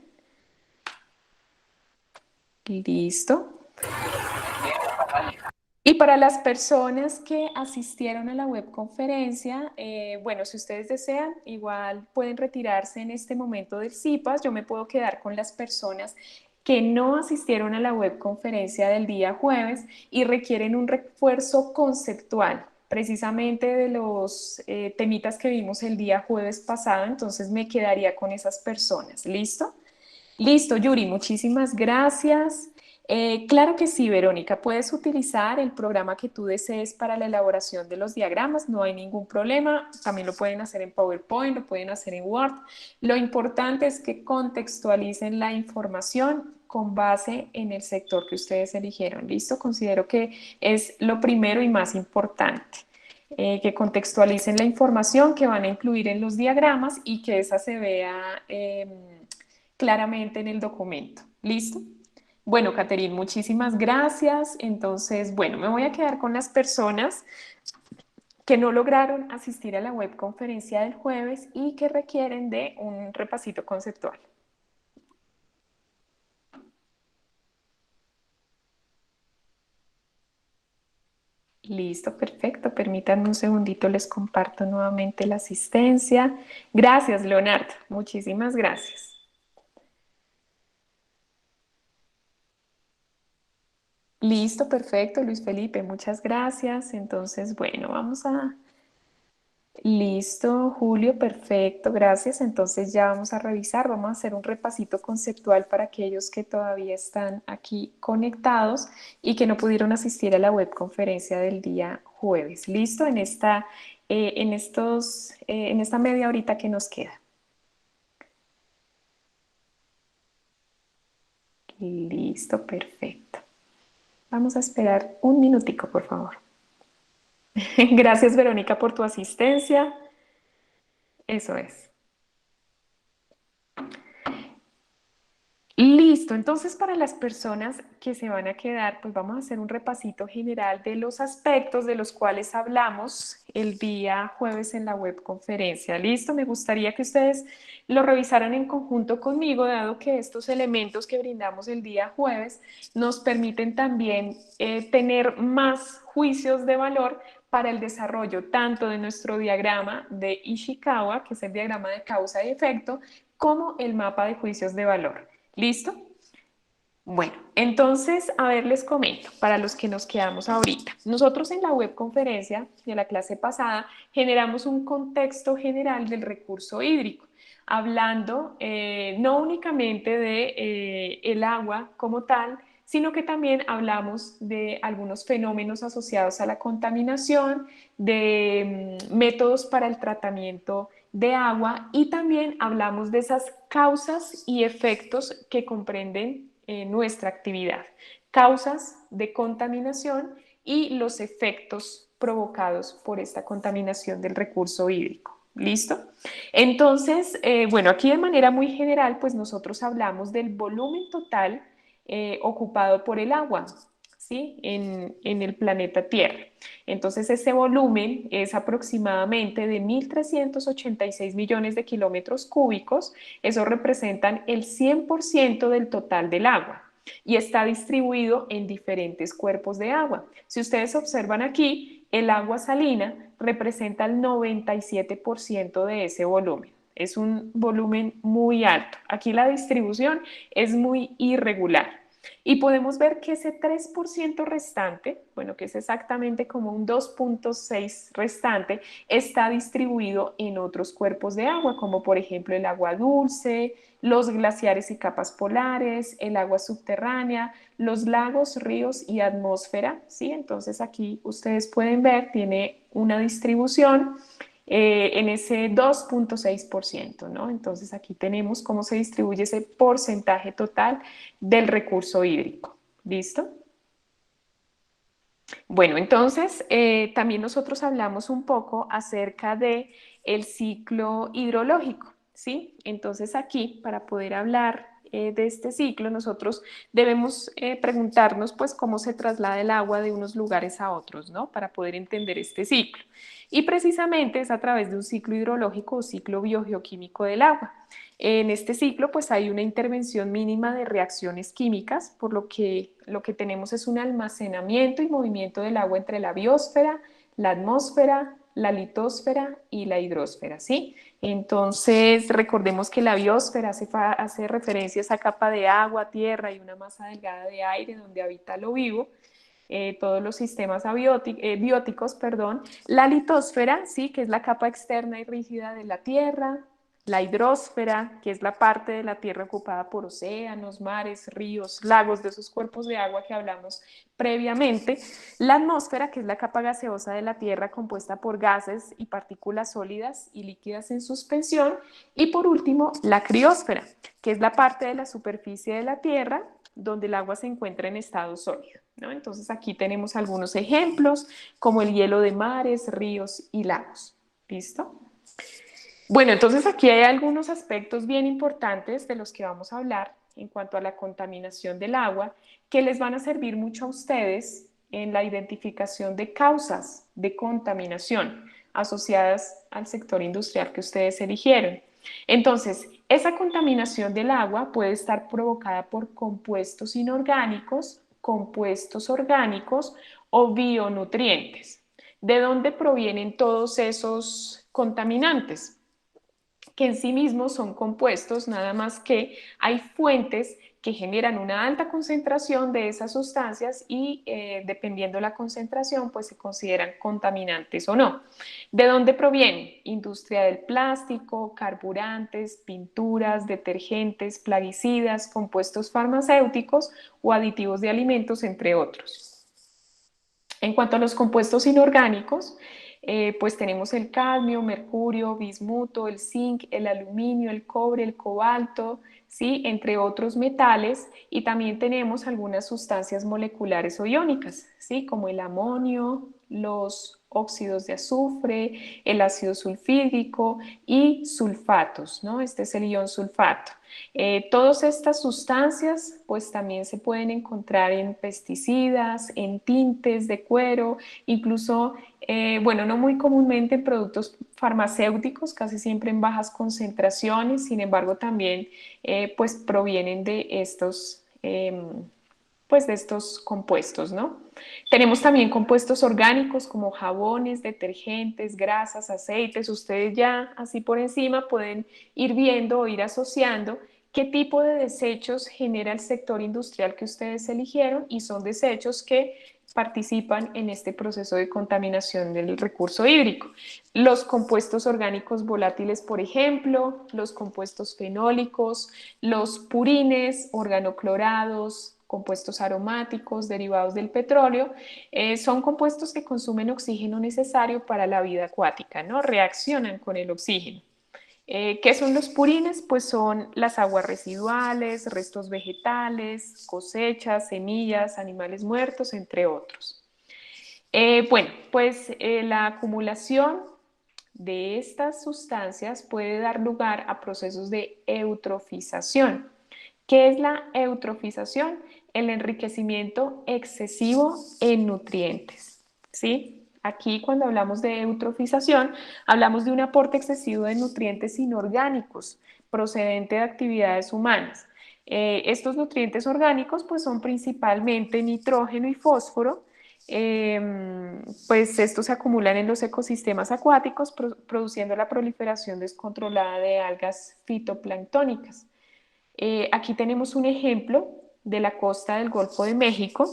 Listo. Y para las personas que asistieron a la webconferencia, bueno, si ustedes desean, igual pueden retirarse en este momento del CIPAS. Yo me puedo quedar con las personas que no asistieron a la webconferencia del día jueves y requieren un refuerzo conceptual, precisamente de los temitas que vimos el día jueves pasado. Entonces me quedaría con esas personas. ¿Listo? Listo, Yuri, muchísimas gracias. Claro que sí, Verónica, puedes utilizar el programa que tú desees para la elaboración de los diagramas, no hay ningún problema. También lo pueden hacer en PowerPoint, lo pueden hacer en Word. Lo importante es que contextualicen la información con base en el sector que ustedes eligieron. ¿Listo? Considero que es lo primero y más importante. Que contextualicen la información que van a incluir en los diagramas y que esa se vea claramente en el documento. ¿Listo? Bueno, Caterine, muchísimas gracias. Entonces, bueno, me voy a quedar con las personas que no lograron asistir a la webconferencia del jueves y que requieren de un repasito conceptual. Listo, perfecto. Permítanme un segundito, les comparto nuevamente la asistencia. Gracias, Leonardo. Muchísimas gracias. Listo, perfecto, Luis Felipe, muchas gracias. Entonces, bueno, vamos a... Listo, Julio, perfecto, gracias. Entonces ya vamos a revisar, vamos a hacer un repasito conceptual para aquellos que todavía están aquí conectados y que no pudieron asistir a la webconferencia del día jueves. Listo, en esta media horita que nos queda. Listo, perfecto. Vamos a esperar un minutico, por favor. Gracias, Verónica, por tu asistencia. Eso es. Listo, entonces para las personas que se van a quedar, pues vamos a hacer un repasito general de los aspectos de los cuales hablamos el día jueves en la webconferencia. Listo, me gustaría que ustedes lo revisaran en conjunto conmigo, dado que estos elementos que brindamos el día jueves nos permiten también tener más juicios de valor para el desarrollo tanto de nuestro diagrama de Ishikawa, que es el diagrama de causa y efecto, como el mapa de juicios de valor. ¿Listo? Bueno, entonces, a ver, les comento, para los que nos quedamos ahorita. Nosotros en la webconferencia de la clase pasada generamos un contexto general del recurso hídrico, hablando no únicamente de el agua como tal, sino que también hablamos de algunos fenómenos asociados a la contaminación, de métodos para el tratamiento de agua y también hablamos de esas causas y efectos que comprenden nuestra actividad, causas de contaminación y los efectos provocados por esta contaminación del recurso hídrico. ¿Listo? Entonces, bueno, aquí de manera muy general, pues nosotros hablamos del volumen total ocupado por el agua, ¿sí? En el planeta Tierra. Entonces, ese volumen es aproximadamente de 1.386 millones de kilómetros cúbicos. Eso representan el 100% del total del agua y está distribuido en diferentes cuerpos de agua. Si ustedes observan aquí, el agua salina representa el 97% de ese volumen. Es un volumen muy alto. Aquí la distribución es muy irregular. Y podemos ver que ese 3% restante, bueno, que es exactamente como un 2,6 restante, está distribuido en otros cuerpos de agua, como por ejemplo el agua dulce, los glaciares y capas polares, el agua subterránea, los lagos, ríos y atmósfera, ¿sí? Entonces aquí ustedes pueden ver, tiene una distribución en ese 2,6%, ¿no? Entonces aquí tenemos cómo se distribuye ese porcentaje total del recurso hídrico. ¿Listo? Bueno, entonces también nosotros hablamos un poco acerca de el ciclo hidrológico, ¿sí? Entonces aquí, para poder hablar de este ciclo, nosotros debemos preguntarnos pues cómo se traslada el agua de unos lugares a otros, ¿no? Para poder entender este ciclo. Y precisamente es a través de un ciclo hidrológico o ciclo biogeoquímico del agua. En este ciclo pues hay una intervención mínima de reacciones químicas, por lo que tenemos es un almacenamiento y movimiento del agua entre la biosfera, la atmósfera, la litosfera y la hidrosfera, ¿sí? Entonces, recordemos que la biosfera hace referencia a esa capa de agua, tierra y una masa delgada de aire donde habita lo vivo, todos los sistemas bióticos, perdón. La litosfera, ¿sí? Que es la capa externa y rígida de la tierra. La hidrosfera, que es la parte de la tierra ocupada por océanos, mares, ríos, lagos, de esos cuerpos de agua que hablamos previamente. La atmósfera, que es la capa gaseosa de la tierra compuesta por gases y partículas sólidas y líquidas en suspensión. Y por último, la criósfera, que es la parte de la superficie de la tierra donde el agua se encuentra en estado sólido, ¿no? Entonces aquí tenemos algunos ejemplos, como el hielo de mares, ríos y lagos. ¿Listo? Bueno, entonces aquí hay algunos aspectos bien importantes de los que vamos a hablar en cuanto a la contaminación del agua que les van a servir mucho a ustedes en la identificación de causas de contaminación asociadas al sector industrial que ustedes eligieron. Entonces, esa contaminación del agua puede estar provocada por compuestos inorgánicos, compuestos orgánicos o bionutrientes. ¿De dónde provienen todos esos contaminantes? Que en sí mismos son compuestos, nada más que hay fuentes que generan una alta concentración de esas sustancias y dependiendo la concentración, pues se consideran contaminantes o no. ¿De dónde provienen? Industria del plástico, carburantes, pinturas, detergentes, plaguicidas, compuestos farmacéuticos o aditivos de alimentos, entre otros. En cuanto a los compuestos inorgánicos, pues tenemos el cadmio, mercurio, bismuto, el zinc, el aluminio, el cobre, el cobalto, ¿sí? Entre otros metales, y también tenemos algunas sustancias moleculares o iónicas, ¿sí? Como el amonio, los óxidos de azufre, el ácido sulfídrico y sulfatos, ¿no? Este es el ion sulfato. Todas estas sustancias pues también se pueden encontrar en pesticidas, en tintes de cuero, incluso, bueno, no muy comúnmente en productos farmacéuticos, casi siempre en bajas concentraciones, sin embargo también pues provienen de estos, pues de estos compuestos, ¿no? Tenemos también compuestos orgánicos como jabones, detergentes, grasas, aceites. Ustedes ya así por encima pueden ir viendo o ir asociando qué tipo de desechos genera el sector industrial que ustedes eligieron y son desechos que participan en este proceso de contaminación del recurso hídrico. Los compuestos orgánicos volátiles, por ejemplo, los compuestos fenólicos, los purines, organoclorados, compuestos aromáticos derivados del petróleo, son compuestos que consumen oxígeno necesario para la vida acuática, ¿no? Reaccionan con el oxígeno. ¿Qué son los purines? Pues son las aguas residuales, restos vegetales, cosechas, semillas, animales muertos, entre otros. Bueno, pues la acumulación de estas sustancias puede dar lugar a procesos de eutrofización. ¿Qué es la eutrofización? El enriquecimiento excesivo en nutrientes, ¿sí? Aquí cuando hablamos de eutrofización, hablamos de un aporte excesivo de nutrientes inorgánicos procedente de actividades humanas. Estos nutrientes orgánicos pues son principalmente nitrógeno y fósforo, pues estos se acumulan en los ecosistemas acuáticos produciendo la proliferación descontrolada de algas fitoplanctónicas. Aquí tenemos un ejemplo de la costa del Golfo de México.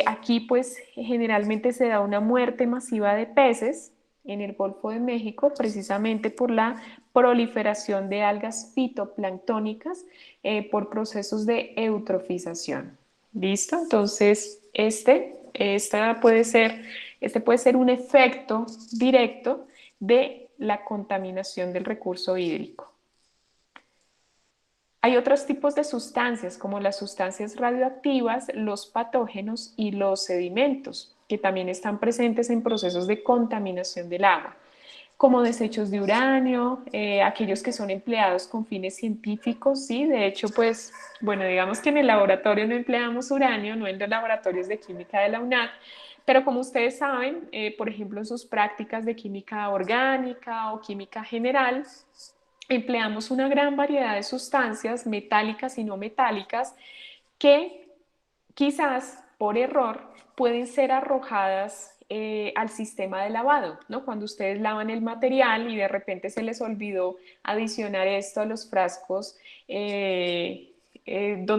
Aquí pues generalmente se da una muerte masiva de peces en el Golfo de México precisamente por la proliferación de algas fitoplanctónicas por procesos de eutrofización. ¿Listo? Entonces este puede ser un efecto directo de la contaminación del recurso hídrico. Hay otros tipos de sustancias, como las sustancias radioactivas, los patógenos y los sedimentos, que también están presentes en procesos de contaminación del agua. como desechos de uranio, aquellos que son empleados con fines científicos, ¿sí? De hecho, pues, bueno, digamos que en el laboratorio no empleamos uranio, no en los laboratorios de química de la UNAC, pero como ustedes saben, por ejemplo, en sus prácticas de química orgánica o química general, empleamos una gran variedad de sustancias metálicas y no metálicas que quizás por error pueden ser arrojadas al sistema de lavado, ¿no? Cuando ustedes lavan el material y de repente se les olvidó adicionar esto a los frascos donde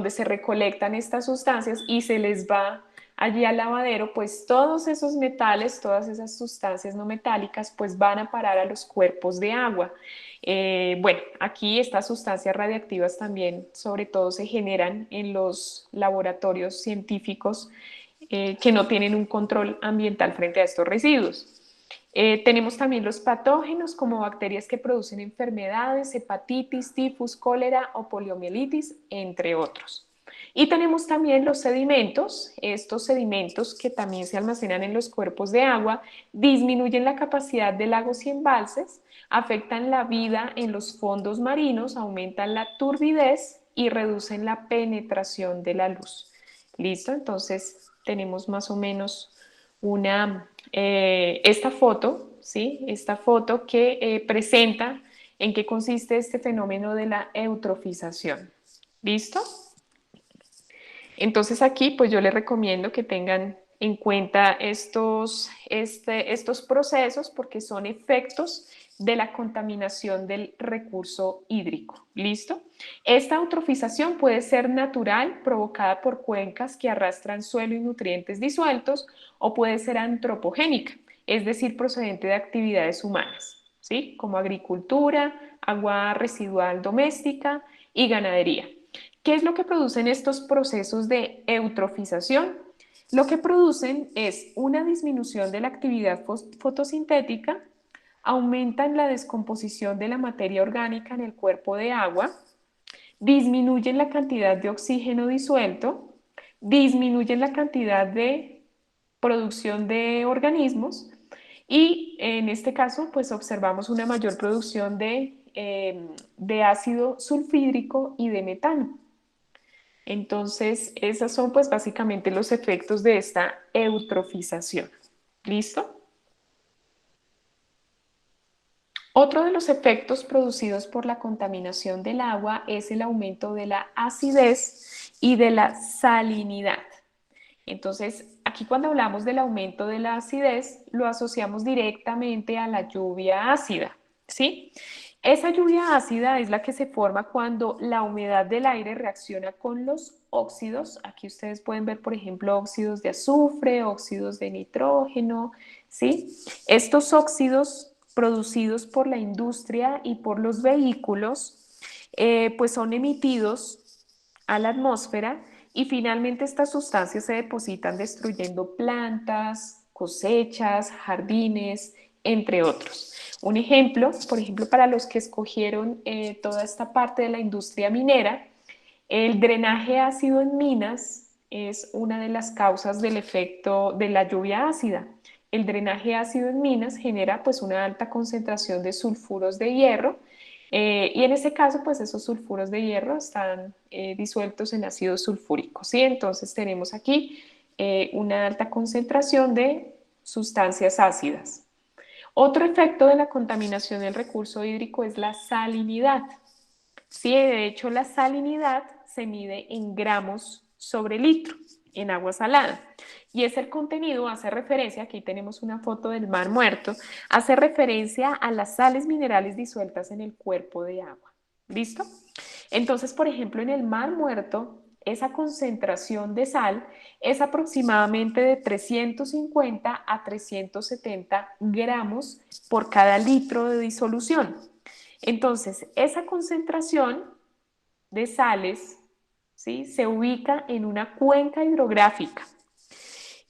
se recolectan estas sustancias y se les va allí al lavadero, pues todos esos metales, todas esas sustancias no metálicas, pues van a parar a los cuerpos de agua. Bueno, aquí estas sustancias radiactivas también, sobre todo, se generan en los laboratorios científicos que no tienen un control ambiental frente a estos residuos. Tenemos también los patógenos como bacterias que producen enfermedades, hepatitis, tifus, cólera o poliomielitis, entre otros. Y tenemos también los sedimentos, estos sedimentos que también se almacenan en los cuerpos de agua, disminuyen la capacidad de lagos y embalses, afectan la vida en los fondos marinos, aumentan la turbidez y reducen la penetración de la luz. ¿Listo? Entonces tenemos más o menos esta foto, ¿sí? Esta foto que presenta en qué consiste este fenómeno de la eutrofización. ¿Listo? Entonces aquí pues yo les recomiendo que tengan en cuenta estos procesos porque son efectos de la contaminación del recurso hídrico. ¿Listo? Esta eutrofización puede ser natural, provocada por cuencas que arrastran suelo y nutrientes disueltos, o puede ser antropogénica, es decir, procedente de actividades humanas, ¿sí? Como agricultura, agua residual doméstica y ganadería. ¿Qué es lo que producen estos procesos de eutrofización? Lo que producen es una disminución de la actividad fotosintética, aumentan la descomposición de la materia orgánica en el cuerpo de agua, disminuyen la cantidad de oxígeno disuelto, disminuyen la cantidad de producción de organismos y en este caso pues observamos una mayor producción de ácido sulfídrico y de metano. Entonces, esos son pues básicamente los efectos de esta eutrofización. ¿Listo? Otro de los efectos producidos por la contaminación del agua es el aumento de la acidez y de la salinidad. Entonces, aquí cuando hablamos del aumento de la acidez, lo asociamos directamente a la lluvia ácida, ¿sí? Esa lluvia ácida es la que se forma cuando la humedad del aire reacciona con los óxidos. Aquí ustedes pueden ver, por ejemplo, óxidos de azufre, óxidos de nitrógeno, ¿sí? Estos óxidos producidos por la industria y por los vehículos, pues son emitidos a la atmósfera y finalmente estas sustancias se depositan destruyendo plantas, cosechas, jardines, entre otros. Un ejemplo, por ejemplo, para los que escogieron toda esta parte de la industria minera, el drenaje ácido en minas es una de las causas del efecto de la lluvia ácida. El drenaje ácido en minas genera pues una alta concentración de sulfuros de hierro y en ese caso pues esos sulfuros de hierro están disueltos en ácido sulfúrico, ¿sí? Entonces tenemos aquí una alta concentración de sustancias ácidas. Otro efecto de la contaminación del recurso hídrico es la salinidad. Sí, de hecho la salinidad se mide en gramos sobre litro en agua salada y es el contenido, hace referencia, aquí tenemos una foto del mar muerto, hace referencia a las sales minerales disueltas en el cuerpo de agua. ¿Listo? Entonces, por ejemplo, en el mar muerto, esa concentración de sal es aproximadamente de 350 a 370 gramos por cada litro de disolución. Entonces, esa concentración de sales, ¿sí?, se ubica en una cuenca hidrográfica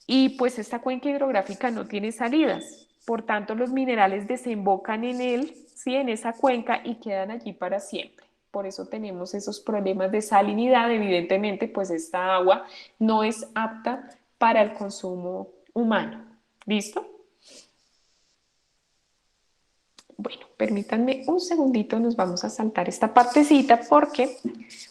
y pues esta cuenca hidrográfica no tiene salidas. Por tanto, los minerales desembocan en él, ¿sí?, en esa cuenca y quedan allí para siempre. Por eso tenemos esos problemas de salinidad. Evidentemente, pues esta agua no es apta para el consumo humano. ¿Listo? Bueno, permítanme un segundito, nos vamos a saltar esta partecita porque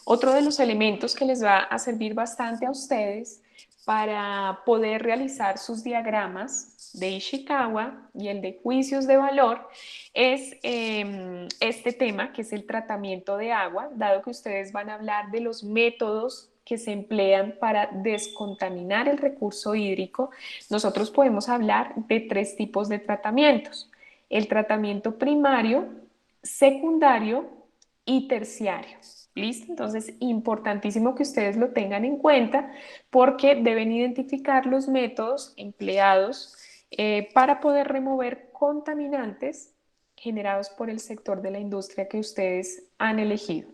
otro de los elementos que les va a servir bastante a ustedes para poder realizar sus diagramas de Ishikawa y el de juicios de valor es este tema que es el tratamiento de agua, dado que ustedes van a hablar de los métodos que se emplean para descontaminar el recurso hídrico. Nosotros podemos hablar de 3 tipos de tratamientos: el tratamiento primario, secundario y terciario. ¿Listo? Entonces, importantísimo que ustedes lo tengan en cuenta porque deben identificar los métodos empleados para poder remover contaminantes generados por el sector de la industria que ustedes han elegido.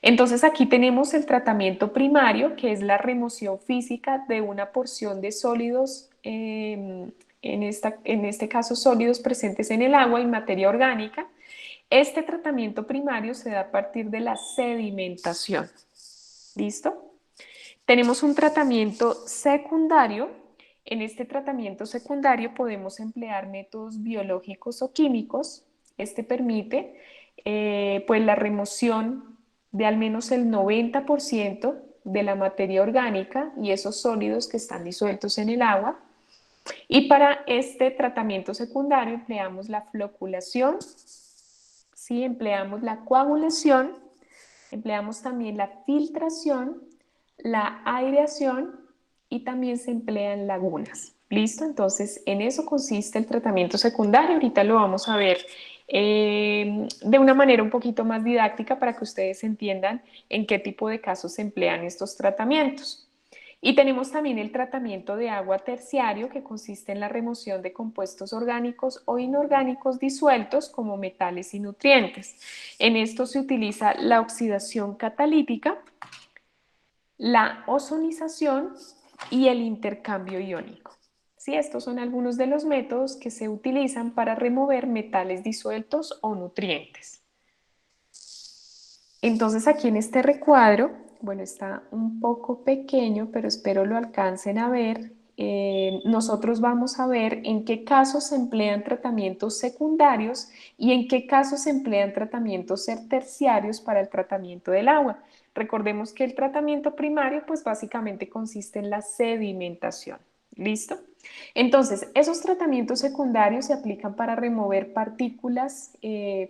Entonces, aquí tenemos el tratamiento primario, que es la remoción física de una porción de sólidos, en este caso sólidos presentes en el agua y materia orgánica. Este tratamiento primario se da a partir de la sedimentación. ¿Listo? Tenemos un tratamiento secundario. En este tratamiento secundario podemos emplear métodos biológicos o químicos. Este permite pues la remoción de al menos el 90% de la materia orgánica y esos sólidos que están disueltos en el agua. Y para este tratamiento secundario empleamos la floculación, ¿sí? Empleamos la coagulación, empleamos también la filtración, la aireación y también se emplean lagunas. ¿Listo? Entonces, en eso consiste el tratamiento secundario. Ahorita lo vamos a ver de una manera un poquito más didáctica para que ustedes entiendan en qué tipo de casos se emplean estos tratamientos. Y tenemos también el tratamiento de agua terciario, que consiste en la remoción de compuestos orgánicos o inorgánicos disueltos como metales y nutrientes. En esto se utiliza la oxidación catalítica, la ozonización y el intercambio iónico. Sí, estos son algunos de los métodos que se utilizan para remover metales disueltos o nutrientes. Entonces aquí en este recuadro, bueno, está un poco pequeño, pero espero lo alcancen a ver. Nosotros vamos a ver en qué casos se emplean tratamientos secundarios y en qué casos se emplean tratamientos terciarios para el tratamiento del agua. Recordemos que el tratamiento primario, pues básicamente consiste en la sedimentación. ¿Listo? Entonces, esos tratamientos secundarios se aplican para remover partículas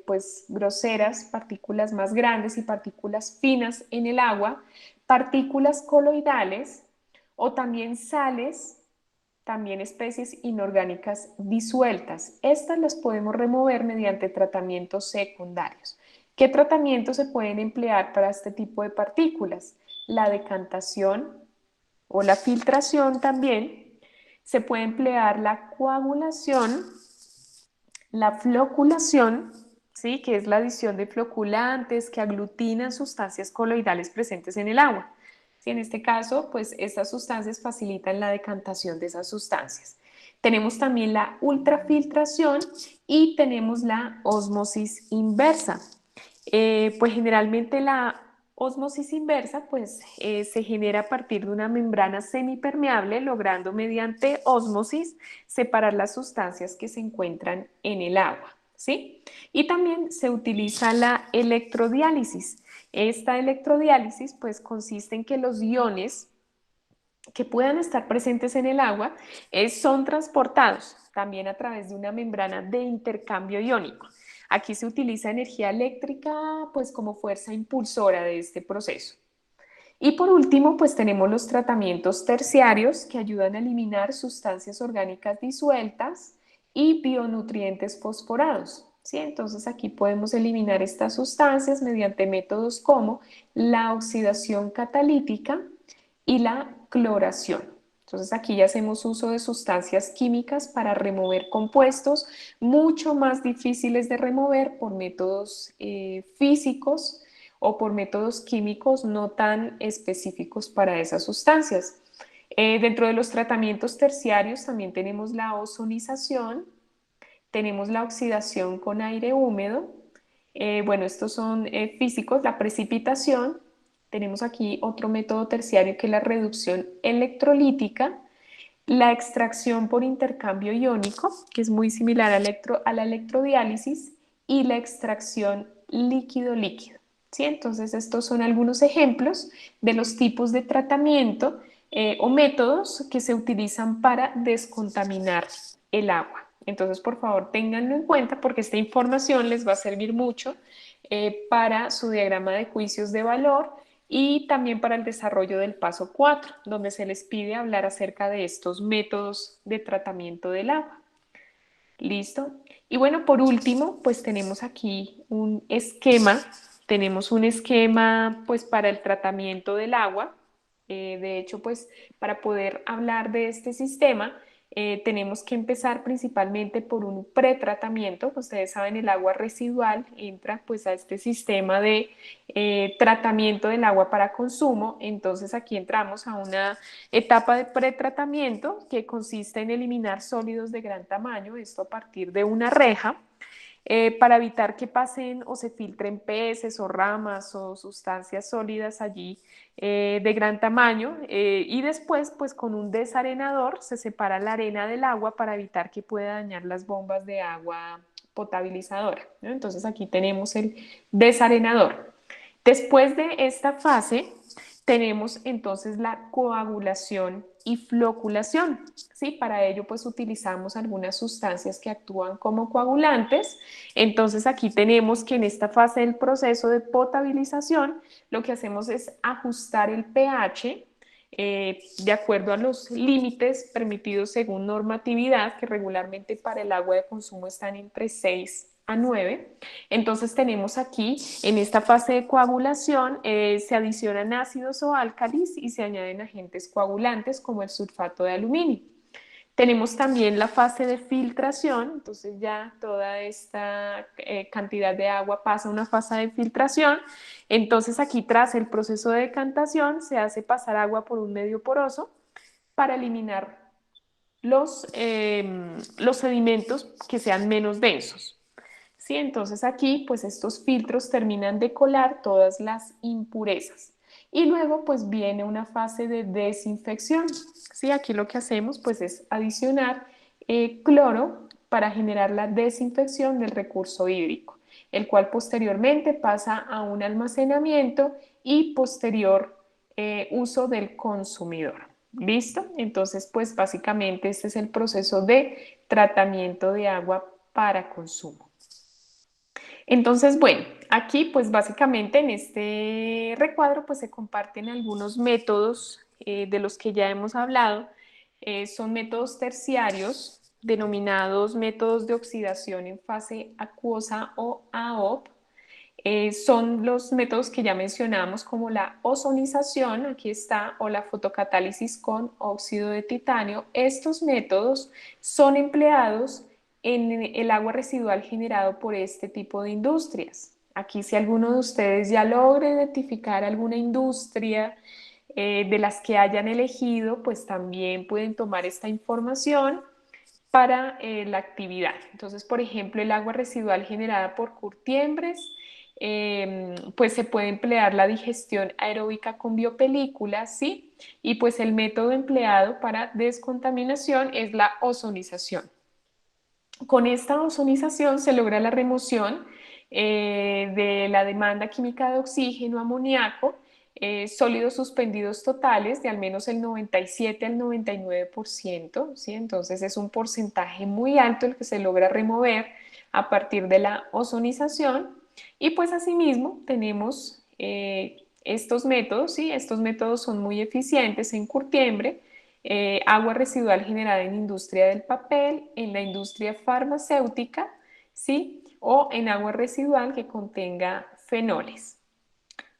pues groseras, partículas más grandes y partículas finas en el agua, partículas coloidales o también sales, también especies inorgánicas disueltas. Estas las podemos remover mediante tratamientos secundarios. ¿Qué tratamientos se pueden emplear para este tipo de partículas? La decantación o la filtración también. Se puede emplear la coagulación, la floculación, ¿sí? Que es la adición de floculantes que aglutinan sustancias coloidales presentes en el agua. ¿Sí? En este caso, pues estas sustancias facilitan la decantación de esas sustancias. Tenemos también la ultrafiltración y tenemos la ósmosis inversa. Pues generalmente la ósmosis inversa pues, se genera a partir de una membrana semipermeable, logrando mediante ósmosis separar las sustancias que se encuentran en el agua, ¿sí? Y también se utiliza la electrodiálisis. Esta electrodiálisis pues, consiste en que los iones que puedan estar presentes en el agua son transportados también a través de una membrana de intercambio iónico. Aquí se utiliza energía eléctrica pues como fuerza impulsora de este proceso. Y por último, pues tenemos los tratamientos terciarios que ayudan a eliminar sustancias orgánicas disueltas y bionutrientes fosforados. ¿Sí? Entonces aquí podemos eliminar estas sustancias mediante métodos como la oxidación catalítica y la cloración. Entonces aquí ya hacemos uso de sustancias químicas para remover compuestos mucho más difíciles de remover por métodos físicos o por métodos químicos no tan específicos para esas sustancias. Dentro de los tratamientos terciarios también tenemos la ozonización, tenemos la oxidación con aire húmedo, bueno, estos son físicos, la precipitación. Tenemos aquí otro método terciario que es la reducción electrolítica, la extracción por intercambio iónico, que es muy similar a la electrodiálisis, y la extracción líquido-líquido. ¿Sí? Entonces, estos son algunos ejemplos de los tipos de tratamiento o métodos que se utilizan para descontaminar el agua. Entonces, por favor, ténganlo en cuenta porque esta información les va a servir mucho para su diagrama de juicios de valor y también para el desarrollo del paso 4, donde se les pide hablar acerca de estos métodos de tratamiento del agua. ¿Listo? Y bueno, por último, pues tenemos un esquema pues para el tratamiento del agua. De hecho, pues para poder hablar de este sistema, tenemos que empezar principalmente por un pretratamiento. Ustedes saben, el agua residual entra pues a este sistema de tratamiento del agua para consumo. Entonces aquí entramos a una etapa de pretratamiento que consiste en eliminar sólidos de gran tamaño, esto a partir de una reja, para evitar que pasen o se filtren peces o ramas o sustancias sólidas allí de gran tamaño, y después pues con un desarenador se separa la arena del agua para evitar que pueda dañar las bombas de agua potabilizadora, ¿no? Entonces aquí tenemos el desarenador. Después de esta fase tenemos entonces la coagulación y floculación. ¿Sí? Para ello pues utilizamos algunas sustancias que actúan como coagulantes. Entonces aquí tenemos que en esta fase del proceso de potabilización lo que hacemos es ajustar el pH de acuerdo a los límites permitidos según normatividad, que regularmente para el agua de consumo están entre 6 a 9. Entonces tenemos aquí, en esta fase de coagulación, se adicionan ácidos o álcalis y se añaden agentes coagulantes como el sulfato de aluminio. Tenemos también la fase de filtración, entonces ya toda esta cantidad de agua pasa a una fase de filtración. Entonces aquí tras el proceso de decantación se hace pasar agua por un medio poroso para eliminar los sedimentos que sean menos densos. ¿Sí? Entonces aquí pues estos filtros terminan de colar todas las impurezas y luego pues viene una fase de desinfección. ¿Sí? Aquí lo que hacemos pues es adicionar cloro para generar la desinfección del recurso hídrico, el cual posteriormente pasa a un almacenamiento y posterior uso del consumidor. ¿Listo? Entonces pues básicamente este es el proceso de tratamiento de agua para consumo. Entonces, bueno, aquí pues básicamente en este recuadro pues se comparten algunos métodos de los que ya hemos hablado. Son métodos terciarios denominados métodos de oxidación en fase acuosa o AOP. Son los métodos que ya mencionamos como la ozonización, aquí está, o la fotocatálisis con óxido de titanio. Estos métodos son empleados en el agua residual generado por este tipo de industrias. Aquí si alguno de ustedes ya logra identificar alguna industria de las que hayan elegido, pues también pueden tomar esta información para la actividad. Entonces, por ejemplo, el agua residual generada por curtiembres, pues se puede emplear la digestión aeróbica con biopelículas, ¿sí? Y pues el método empleado para descontaminación es la ozonización. Con esta ozonización se logra la remoción de la demanda química de oxígeno, amoníaco, sólidos suspendidos totales de al menos el 97 al 99%, ¿sí? Entonces es un porcentaje muy alto el que se logra remover a partir de la ozonización. Y pues asimismo tenemos estos métodos, ¿sí? Estos métodos son muy eficientes en curtiembre, agua residual generada en industria del papel, en la industria farmacéutica, ¿sí? O en agua residual que contenga fenoles.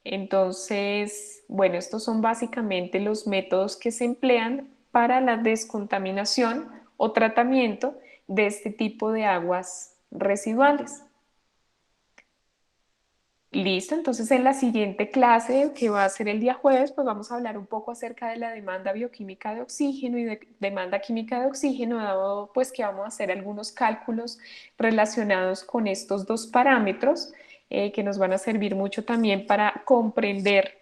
Entonces, bueno, estos son básicamente los métodos que se emplean para la descontaminación o tratamiento de este tipo de aguas residuales. Listo, entonces en la siguiente clase, que va a ser el día jueves, pues vamos a hablar un poco acerca de la demanda bioquímica de oxígeno y de demanda química de oxígeno, dado pues que vamos a hacer algunos cálculos relacionados con estos dos parámetros que nos van a servir mucho también para comprender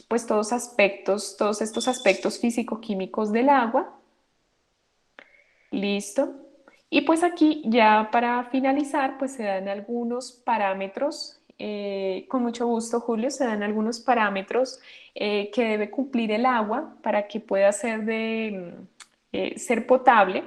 pues todos estos aspectos físico-químicos del agua. Listo. Y pues aquí ya para finalizar, pues se dan algunos parámetros, con mucho gusto Julio, se dan algunos parámetros que debe cumplir el agua para que pueda ser potable.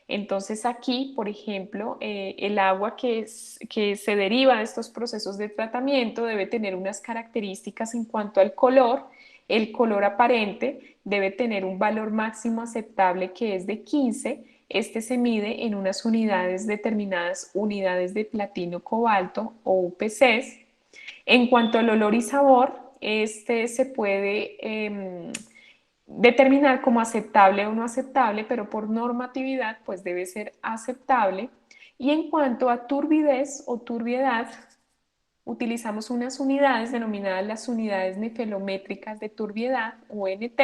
Entonces aquí, por ejemplo, el agua que se deriva de estos procesos de tratamiento debe tener unas características en cuanto al color. El color aparente debe tener un valor máximo aceptable que es de 15. Este se mide en unas unidades determinadas, unidades de platino cobalto o UPCs. En cuanto al olor y sabor, este se puede determinar como aceptable o no aceptable, pero por normatividad pues debe ser aceptable. Y en cuanto a turbidez o turbiedad, utilizamos unas unidades denominadas las unidades nefelométricas de turbiedad, UNT,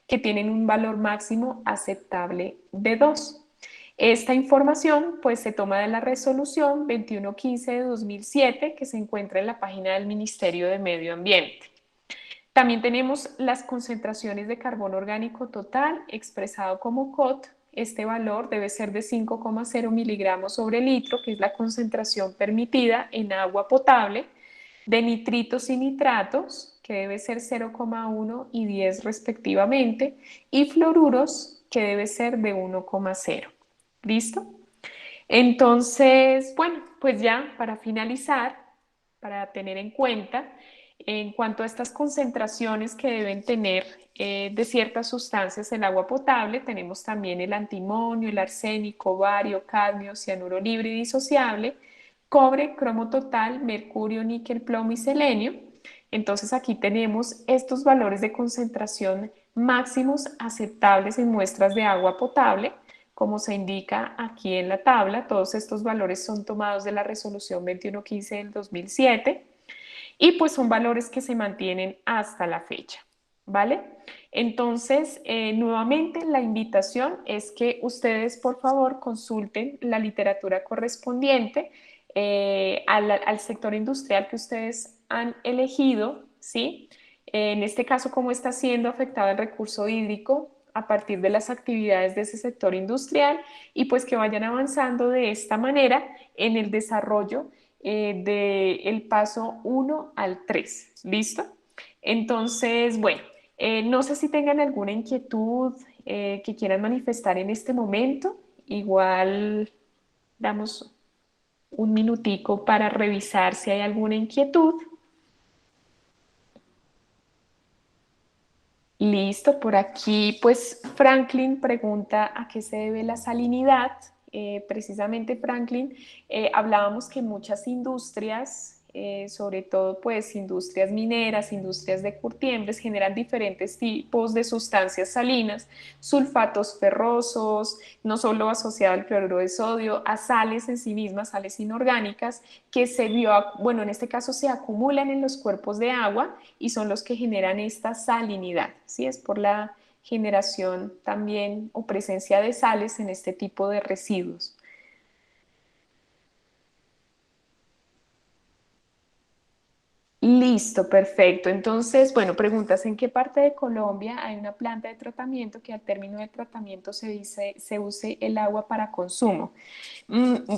que tienen un valor máximo aceptable de 2. Esta información pues se toma de la resolución 2115 de 2007 que se encuentra en la página del Ministerio de Medio Ambiente. También tenemos las concentraciones de carbono orgánico total expresado como COT. Este valor debe ser de 5,0 miligramos sobre litro, que es la concentración permitida en agua potable, de nitritos y nitratos, que debe ser 0,1 y 10 respectivamente, y fluoruros, que debe ser de 1,0. ¿Listo? Entonces, bueno, pues ya para finalizar, para tener en cuenta, en cuanto a estas concentraciones que deben tener de ciertas sustancias el agua potable, tenemos también el antimonio, el arsénico, bario, cadmio, cianuro libre y disociable, cobre, cromo total, mercurio, níquel, plomo y selenio. Entonces aquí tenemos estos valores de concentración máximos aceptables en muestras de agua potable. Como se indica aquí en la tabla, todos estos valores son tomados de la resolución 2115 del 2007 y pues son valores que se mantienen hasta la fecha, ¿vale? Entonces, nuevamente la invitación es que ustedes por favor consulten la literatura correspondiente al sector industrial que ustedes han elegido, ¿sí? En este caso, cómo está siendo afectado el recurso hídrico a partir de las actividades de ese sector industrial y pues que vayan avanzando de esta manera en el desarrollo del paso 1 al 3. ¿Listo? Entonces, bueno, no sé si tengan alguna inquietud que quieran manifestar en este momento. Igual damos un minutico para revisar si hay alguna inquietud. Listo, por aquí pues Franklin pregunta a qué se debe la salinidad. Precisamente Franklin, hablábamos que muchas industrias, sobre todo pues industrias mineras, industrias de curtiembres, generan diferentes tipos de sustancias salinas, sulfatos ferrosos, no solo asociado al cloruro de sodio, a sales en sí mismas, sales inorgánicas, que bueno, en este caso se acumulan en los cuerpos de agua y son los que generan esta salinidad, ¿sí? Es por la generación también o presencia de sales en este tipo de residuos. Listo, perfecto. Entonces, bueno, preguntas, ¿en qué parte de Colombia hay una planta de tratamiento que al término del tratamiento se use el agua para consumo?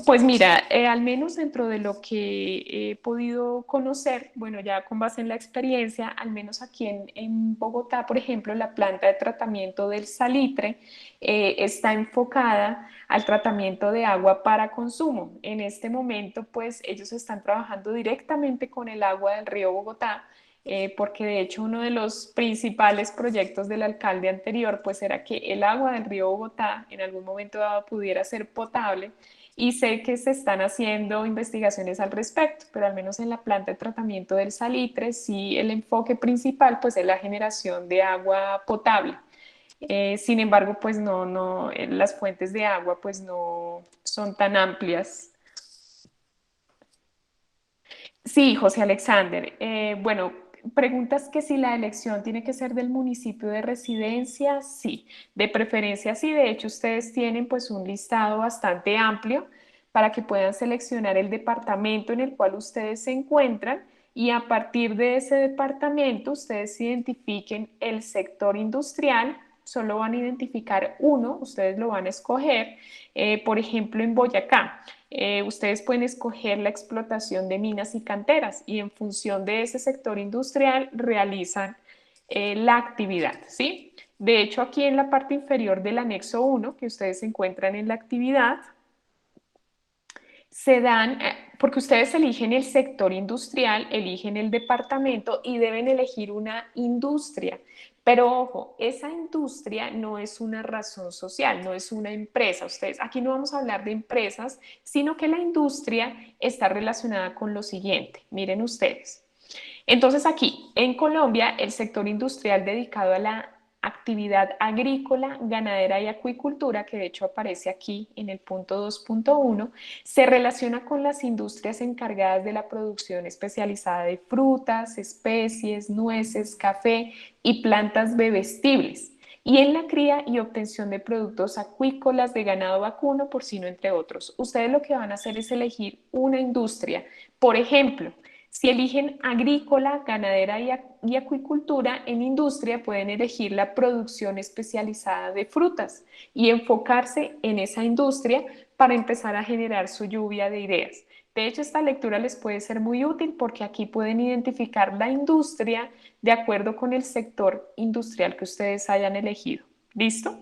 Pues mira, al menos dentro de lo que he podido conocer, bueno, ya con base en la experiencia, al menos aquí en Bogotá, por ejemplo, la planta de tratamiento del salitre está enfocada al tratamiento de agua para consumo. En este momento, pues ellos están trabajando directamente con el agua del río Bogotá, porque de hecho uno de los principales proyectos del alcalde anterior, pues era que el agua del río Bogotá en algún momento dado pudiera ser potable y sé que se están haciendo investigaciones al respecto, pero al menos en la planta de tratamiento del salitre, sí el enfoque principal pues es la generación de agua potable. Sin embargo, pues las fuentes de agua pues no son tan amplias. Sí, José Alexander. Bueno, preguntas que si la elección tiene que ser del municipio de residencia, sí, de preferencia sí. De hecho, ustedes tienen pues un listado bastante amplio para que puedan seleccionar el departamento en el cual ustedes se encuentran y a partir de ese departamento ustedes identifiquen el sector industrial, solo van a identificar uno, ustedes lo van a escoger. Por ejemplo, en Boyacá, ustedes pueden escoger la explotación de minas y canteras y en función de ese sector industrial realizan la actividad, ¿sí? De hecho, aquí en la parte inferior del anexo 1, que ustedes se encuentran en la actividad, se dan, porque ustedes eligen el sector industrial, eligen el departamento y deben elegir una industria. Pero ojo, esa industria no es una razón social, no es una empresa. Ustedes, aquí no vamos a hablar de empresas, sino que la industria está relacionada con lo siguiente. Miren ustedes. Entonces aquí, en Colombia, el sector industrial dedicado a la actividad agrícola, ganadera y acuicultura, que de hecho aparece aquí en el punto 2.1, se relaciona con las industrias encargadas de la producción especializada de frutas, especies, nueces, café y plantas bebestibles, y en la cría y obtención de productos acuícolas de ganado vacuno, porcino, entre otros. Ustedes lo que van a hacer es elegir una industria. Por ejemplo, si eligen agrícola, ganadera y acuicultura, en industria pueden elegir la producción especializada de frutas y enfocarse en esa industria para empezar a generar su lluvia de ideas. De hecho, esta lectura les puede ser muy útil porque aquí pueden identificar la industria de acuerdo con el sector industrial que ustedes hayan elegido. ¿Listo?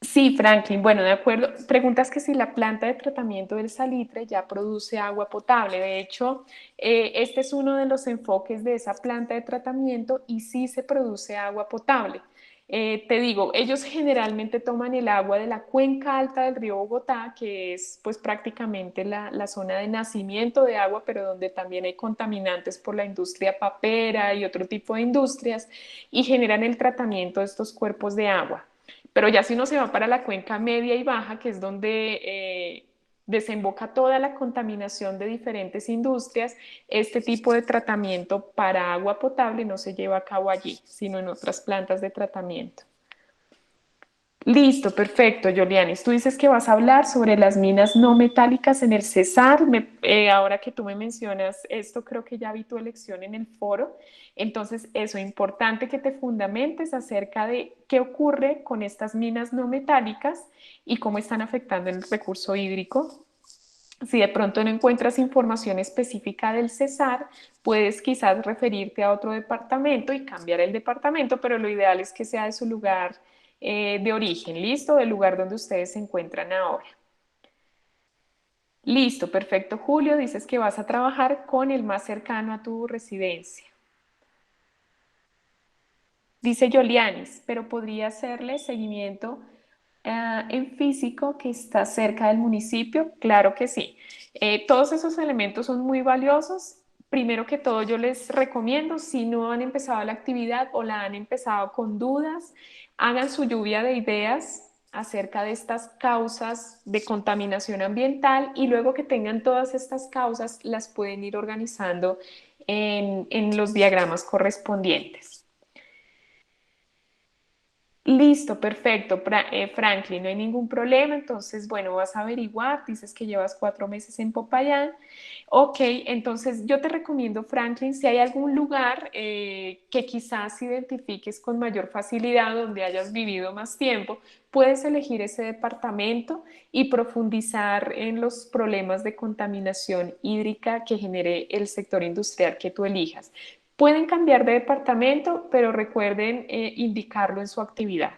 Sí, Franklin, bueno, de acuerdo. Preguntas que si la planta de tratamiento del salitre ya produce agua potable. De hecho, este es uno de los enfoques de esa planta de tratamiento y sí se produce agua potable. Te digo, ellos generalmente toman el agua de la cuenca alta del río Bogotá, que es pues prácticamente la zona de nacimiento de agua, pero donde también hay contaminantes por la industria papera y otro tipo de industrias, y generan el tratamiento de estos cuerpos de agua. Pero ya si uno se va para la cuenca media y baja, que es donde desemboca toda la contaminación de diferentes industrias, este tipo de tratamiento para agua potable no se lleva a cabo allí, sino en otras plantas de tratamiento. Listo, perfecto, Yolianis. Tú dices que vas a hablar sobre las minas no metálicas en el Cesar. Ahora que tú me mencionas esto, creo que ya vi tu elección en el foro. Entonces, eso es importante que te fundamentes acerca de qué ocurre con estas minas no metálicas y cómo están afectando el recurso hídrico. Si de pronto no encuentras información específica del Cesar, puedes quizás referirte a otro departamento y cambiar el departamento, pero lo ideal es que sea de su lugar de origen, ¿listo? Del lugar donde ustedes se encuentran ahora. Listo, perfecto, Julio. Dices que vas a trabajar con el más cercano a tu residencia. Dice Yolianis, pero podría hacerle seguimiento en físico que está cerca del municipio. Claro que sí. Todos esos elementos son muy valiosos. Primero que todo, yo les recomiendo, si no han empezado la actividad o la han empezado con dudas, hagan su lluvia de ideas acerca de estas causas de contaminación ambiental y luego que tengan todas estas causas, las pueden ir organizando en los diagramas correspondientes. Listo, perfecto, Franklin, no hay ningún problema. Entonces, bueno, vas a averiguar, dices que llevas 4 meses en Popayán. Ok, entonces yo te recomiendo, Franklin, si hay algún lugar que quizás identifiques con mayor facilidad, donde hayas vivido más tiempo, puedes elegir ese departamento y profundizar en los problemas de contaminación hídrica que genere el sector industrial que tú elijas. Pueden cambiar de departamento, pero recuerden indicarlo en su actividad.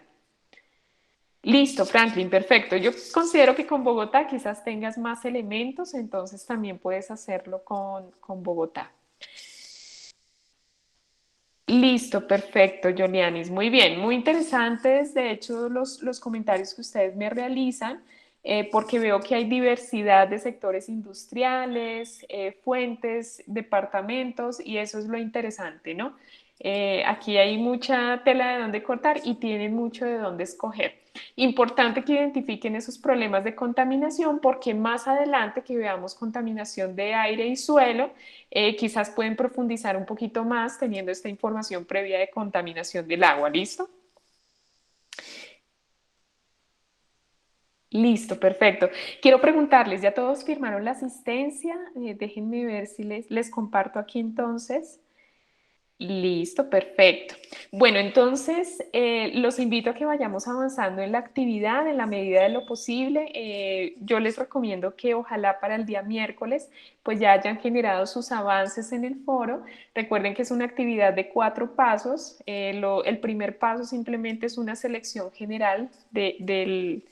Listo, Franklin, perfecto. Yo considero que con Bogotá quizás tengas más elementos, entonces también puedes hacerlo con Bogotá. Listo, perfecto, Jonianis. Muy bien, muy interesantes, de hecho, los comentarios que ustedes me realizan, porque veo que hay diversidad de sectores industriales, fuentes, departamentos, y eso es lo interesante, ¿no? Aquí hay mucha tela de dónde cortar y tienen mucho de dónde escoger. Importante que identifiquen esos problemas de contaminación porque más adelante que veamos contaminación de aire y suelo, quizás pueden profundizar un poquito más teniendo esta información previa de contaminación del agua, ¿listo? Listo, perfecto. Quiero preguntarles, ¿ya todos firmaron la asistencia? Déjenme ver si les comparto aquí entonces. Listo, perfecto. Bueno, entonces los invito a que vayamos avanzando en la actividad en la medida de lo posible. Yo les recomiendo que ojalá para el día miércoles pues ya hayan generado sus avances en el foro. Recuerden que es una actividad de 4 pasos. El primer paso simplemente es una selección general de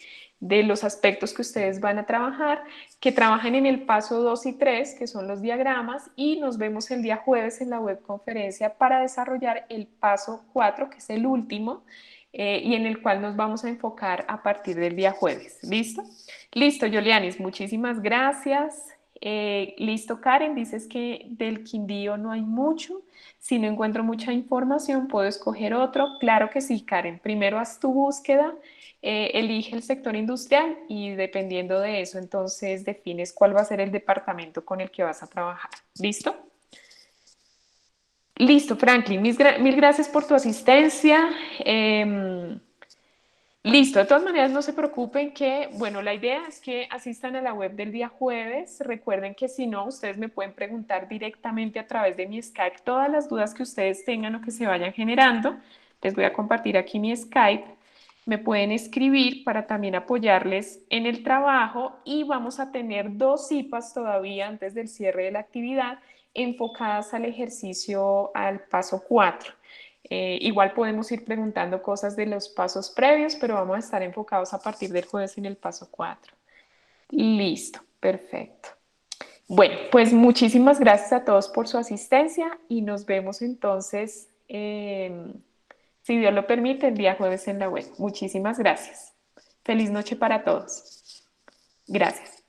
los aspectos que ustedes van a trabajar, que trabajen en el paso 2 y 3, que son los diagramas, y nos vemos el día jueves en la webconferencia para desarrollar el paso 4, que es el último, y en el cual nos vamos a enfocar a partir del día jueves. ¿Listo? Listo, Yolianis, muchísimas gracias. Listo, Karen, dices que del Quindío no hay mucho. Si no encuentro mucha información, puedo escoger otro. Claro que sí, Karen. Primero haz tu búsqueda, elige el sector industrial y dependiendo de eso, entonces defines cuál va a ser el departamento con el que vas a trabajar. ¿Listo? Listo, Franklin. Mil gracias por tu asistencia. Listo, de todas maneras no se preocupen que, bueno, la idea es que asistan a la web del día jueves. Recuerden que si no, ustedes me pueden preguntar directamente a través de mi Skype todas las dudas que ustedes tengan o que se vayan generando. Les voy a compartir aquí mi Skype. Me pueden escribir para también apoyarles en el trabajo y vamos a tener 2 cipas todavía antes del cierre de la actividad enfocadas al ejercicio al paso 4. Igual podemos ir preguntando cosas de los pasos previos, pero vamos a estar enfocados a partir del jueves en el paso 4. Listo, perfecto. Bueno, pues muchísimas gracias a todos por su asistencia y nos vemos entonces, si Dios lo permite, el día jueves en la web. Muchísimas gracias. Feliz noche para todos. Gracias.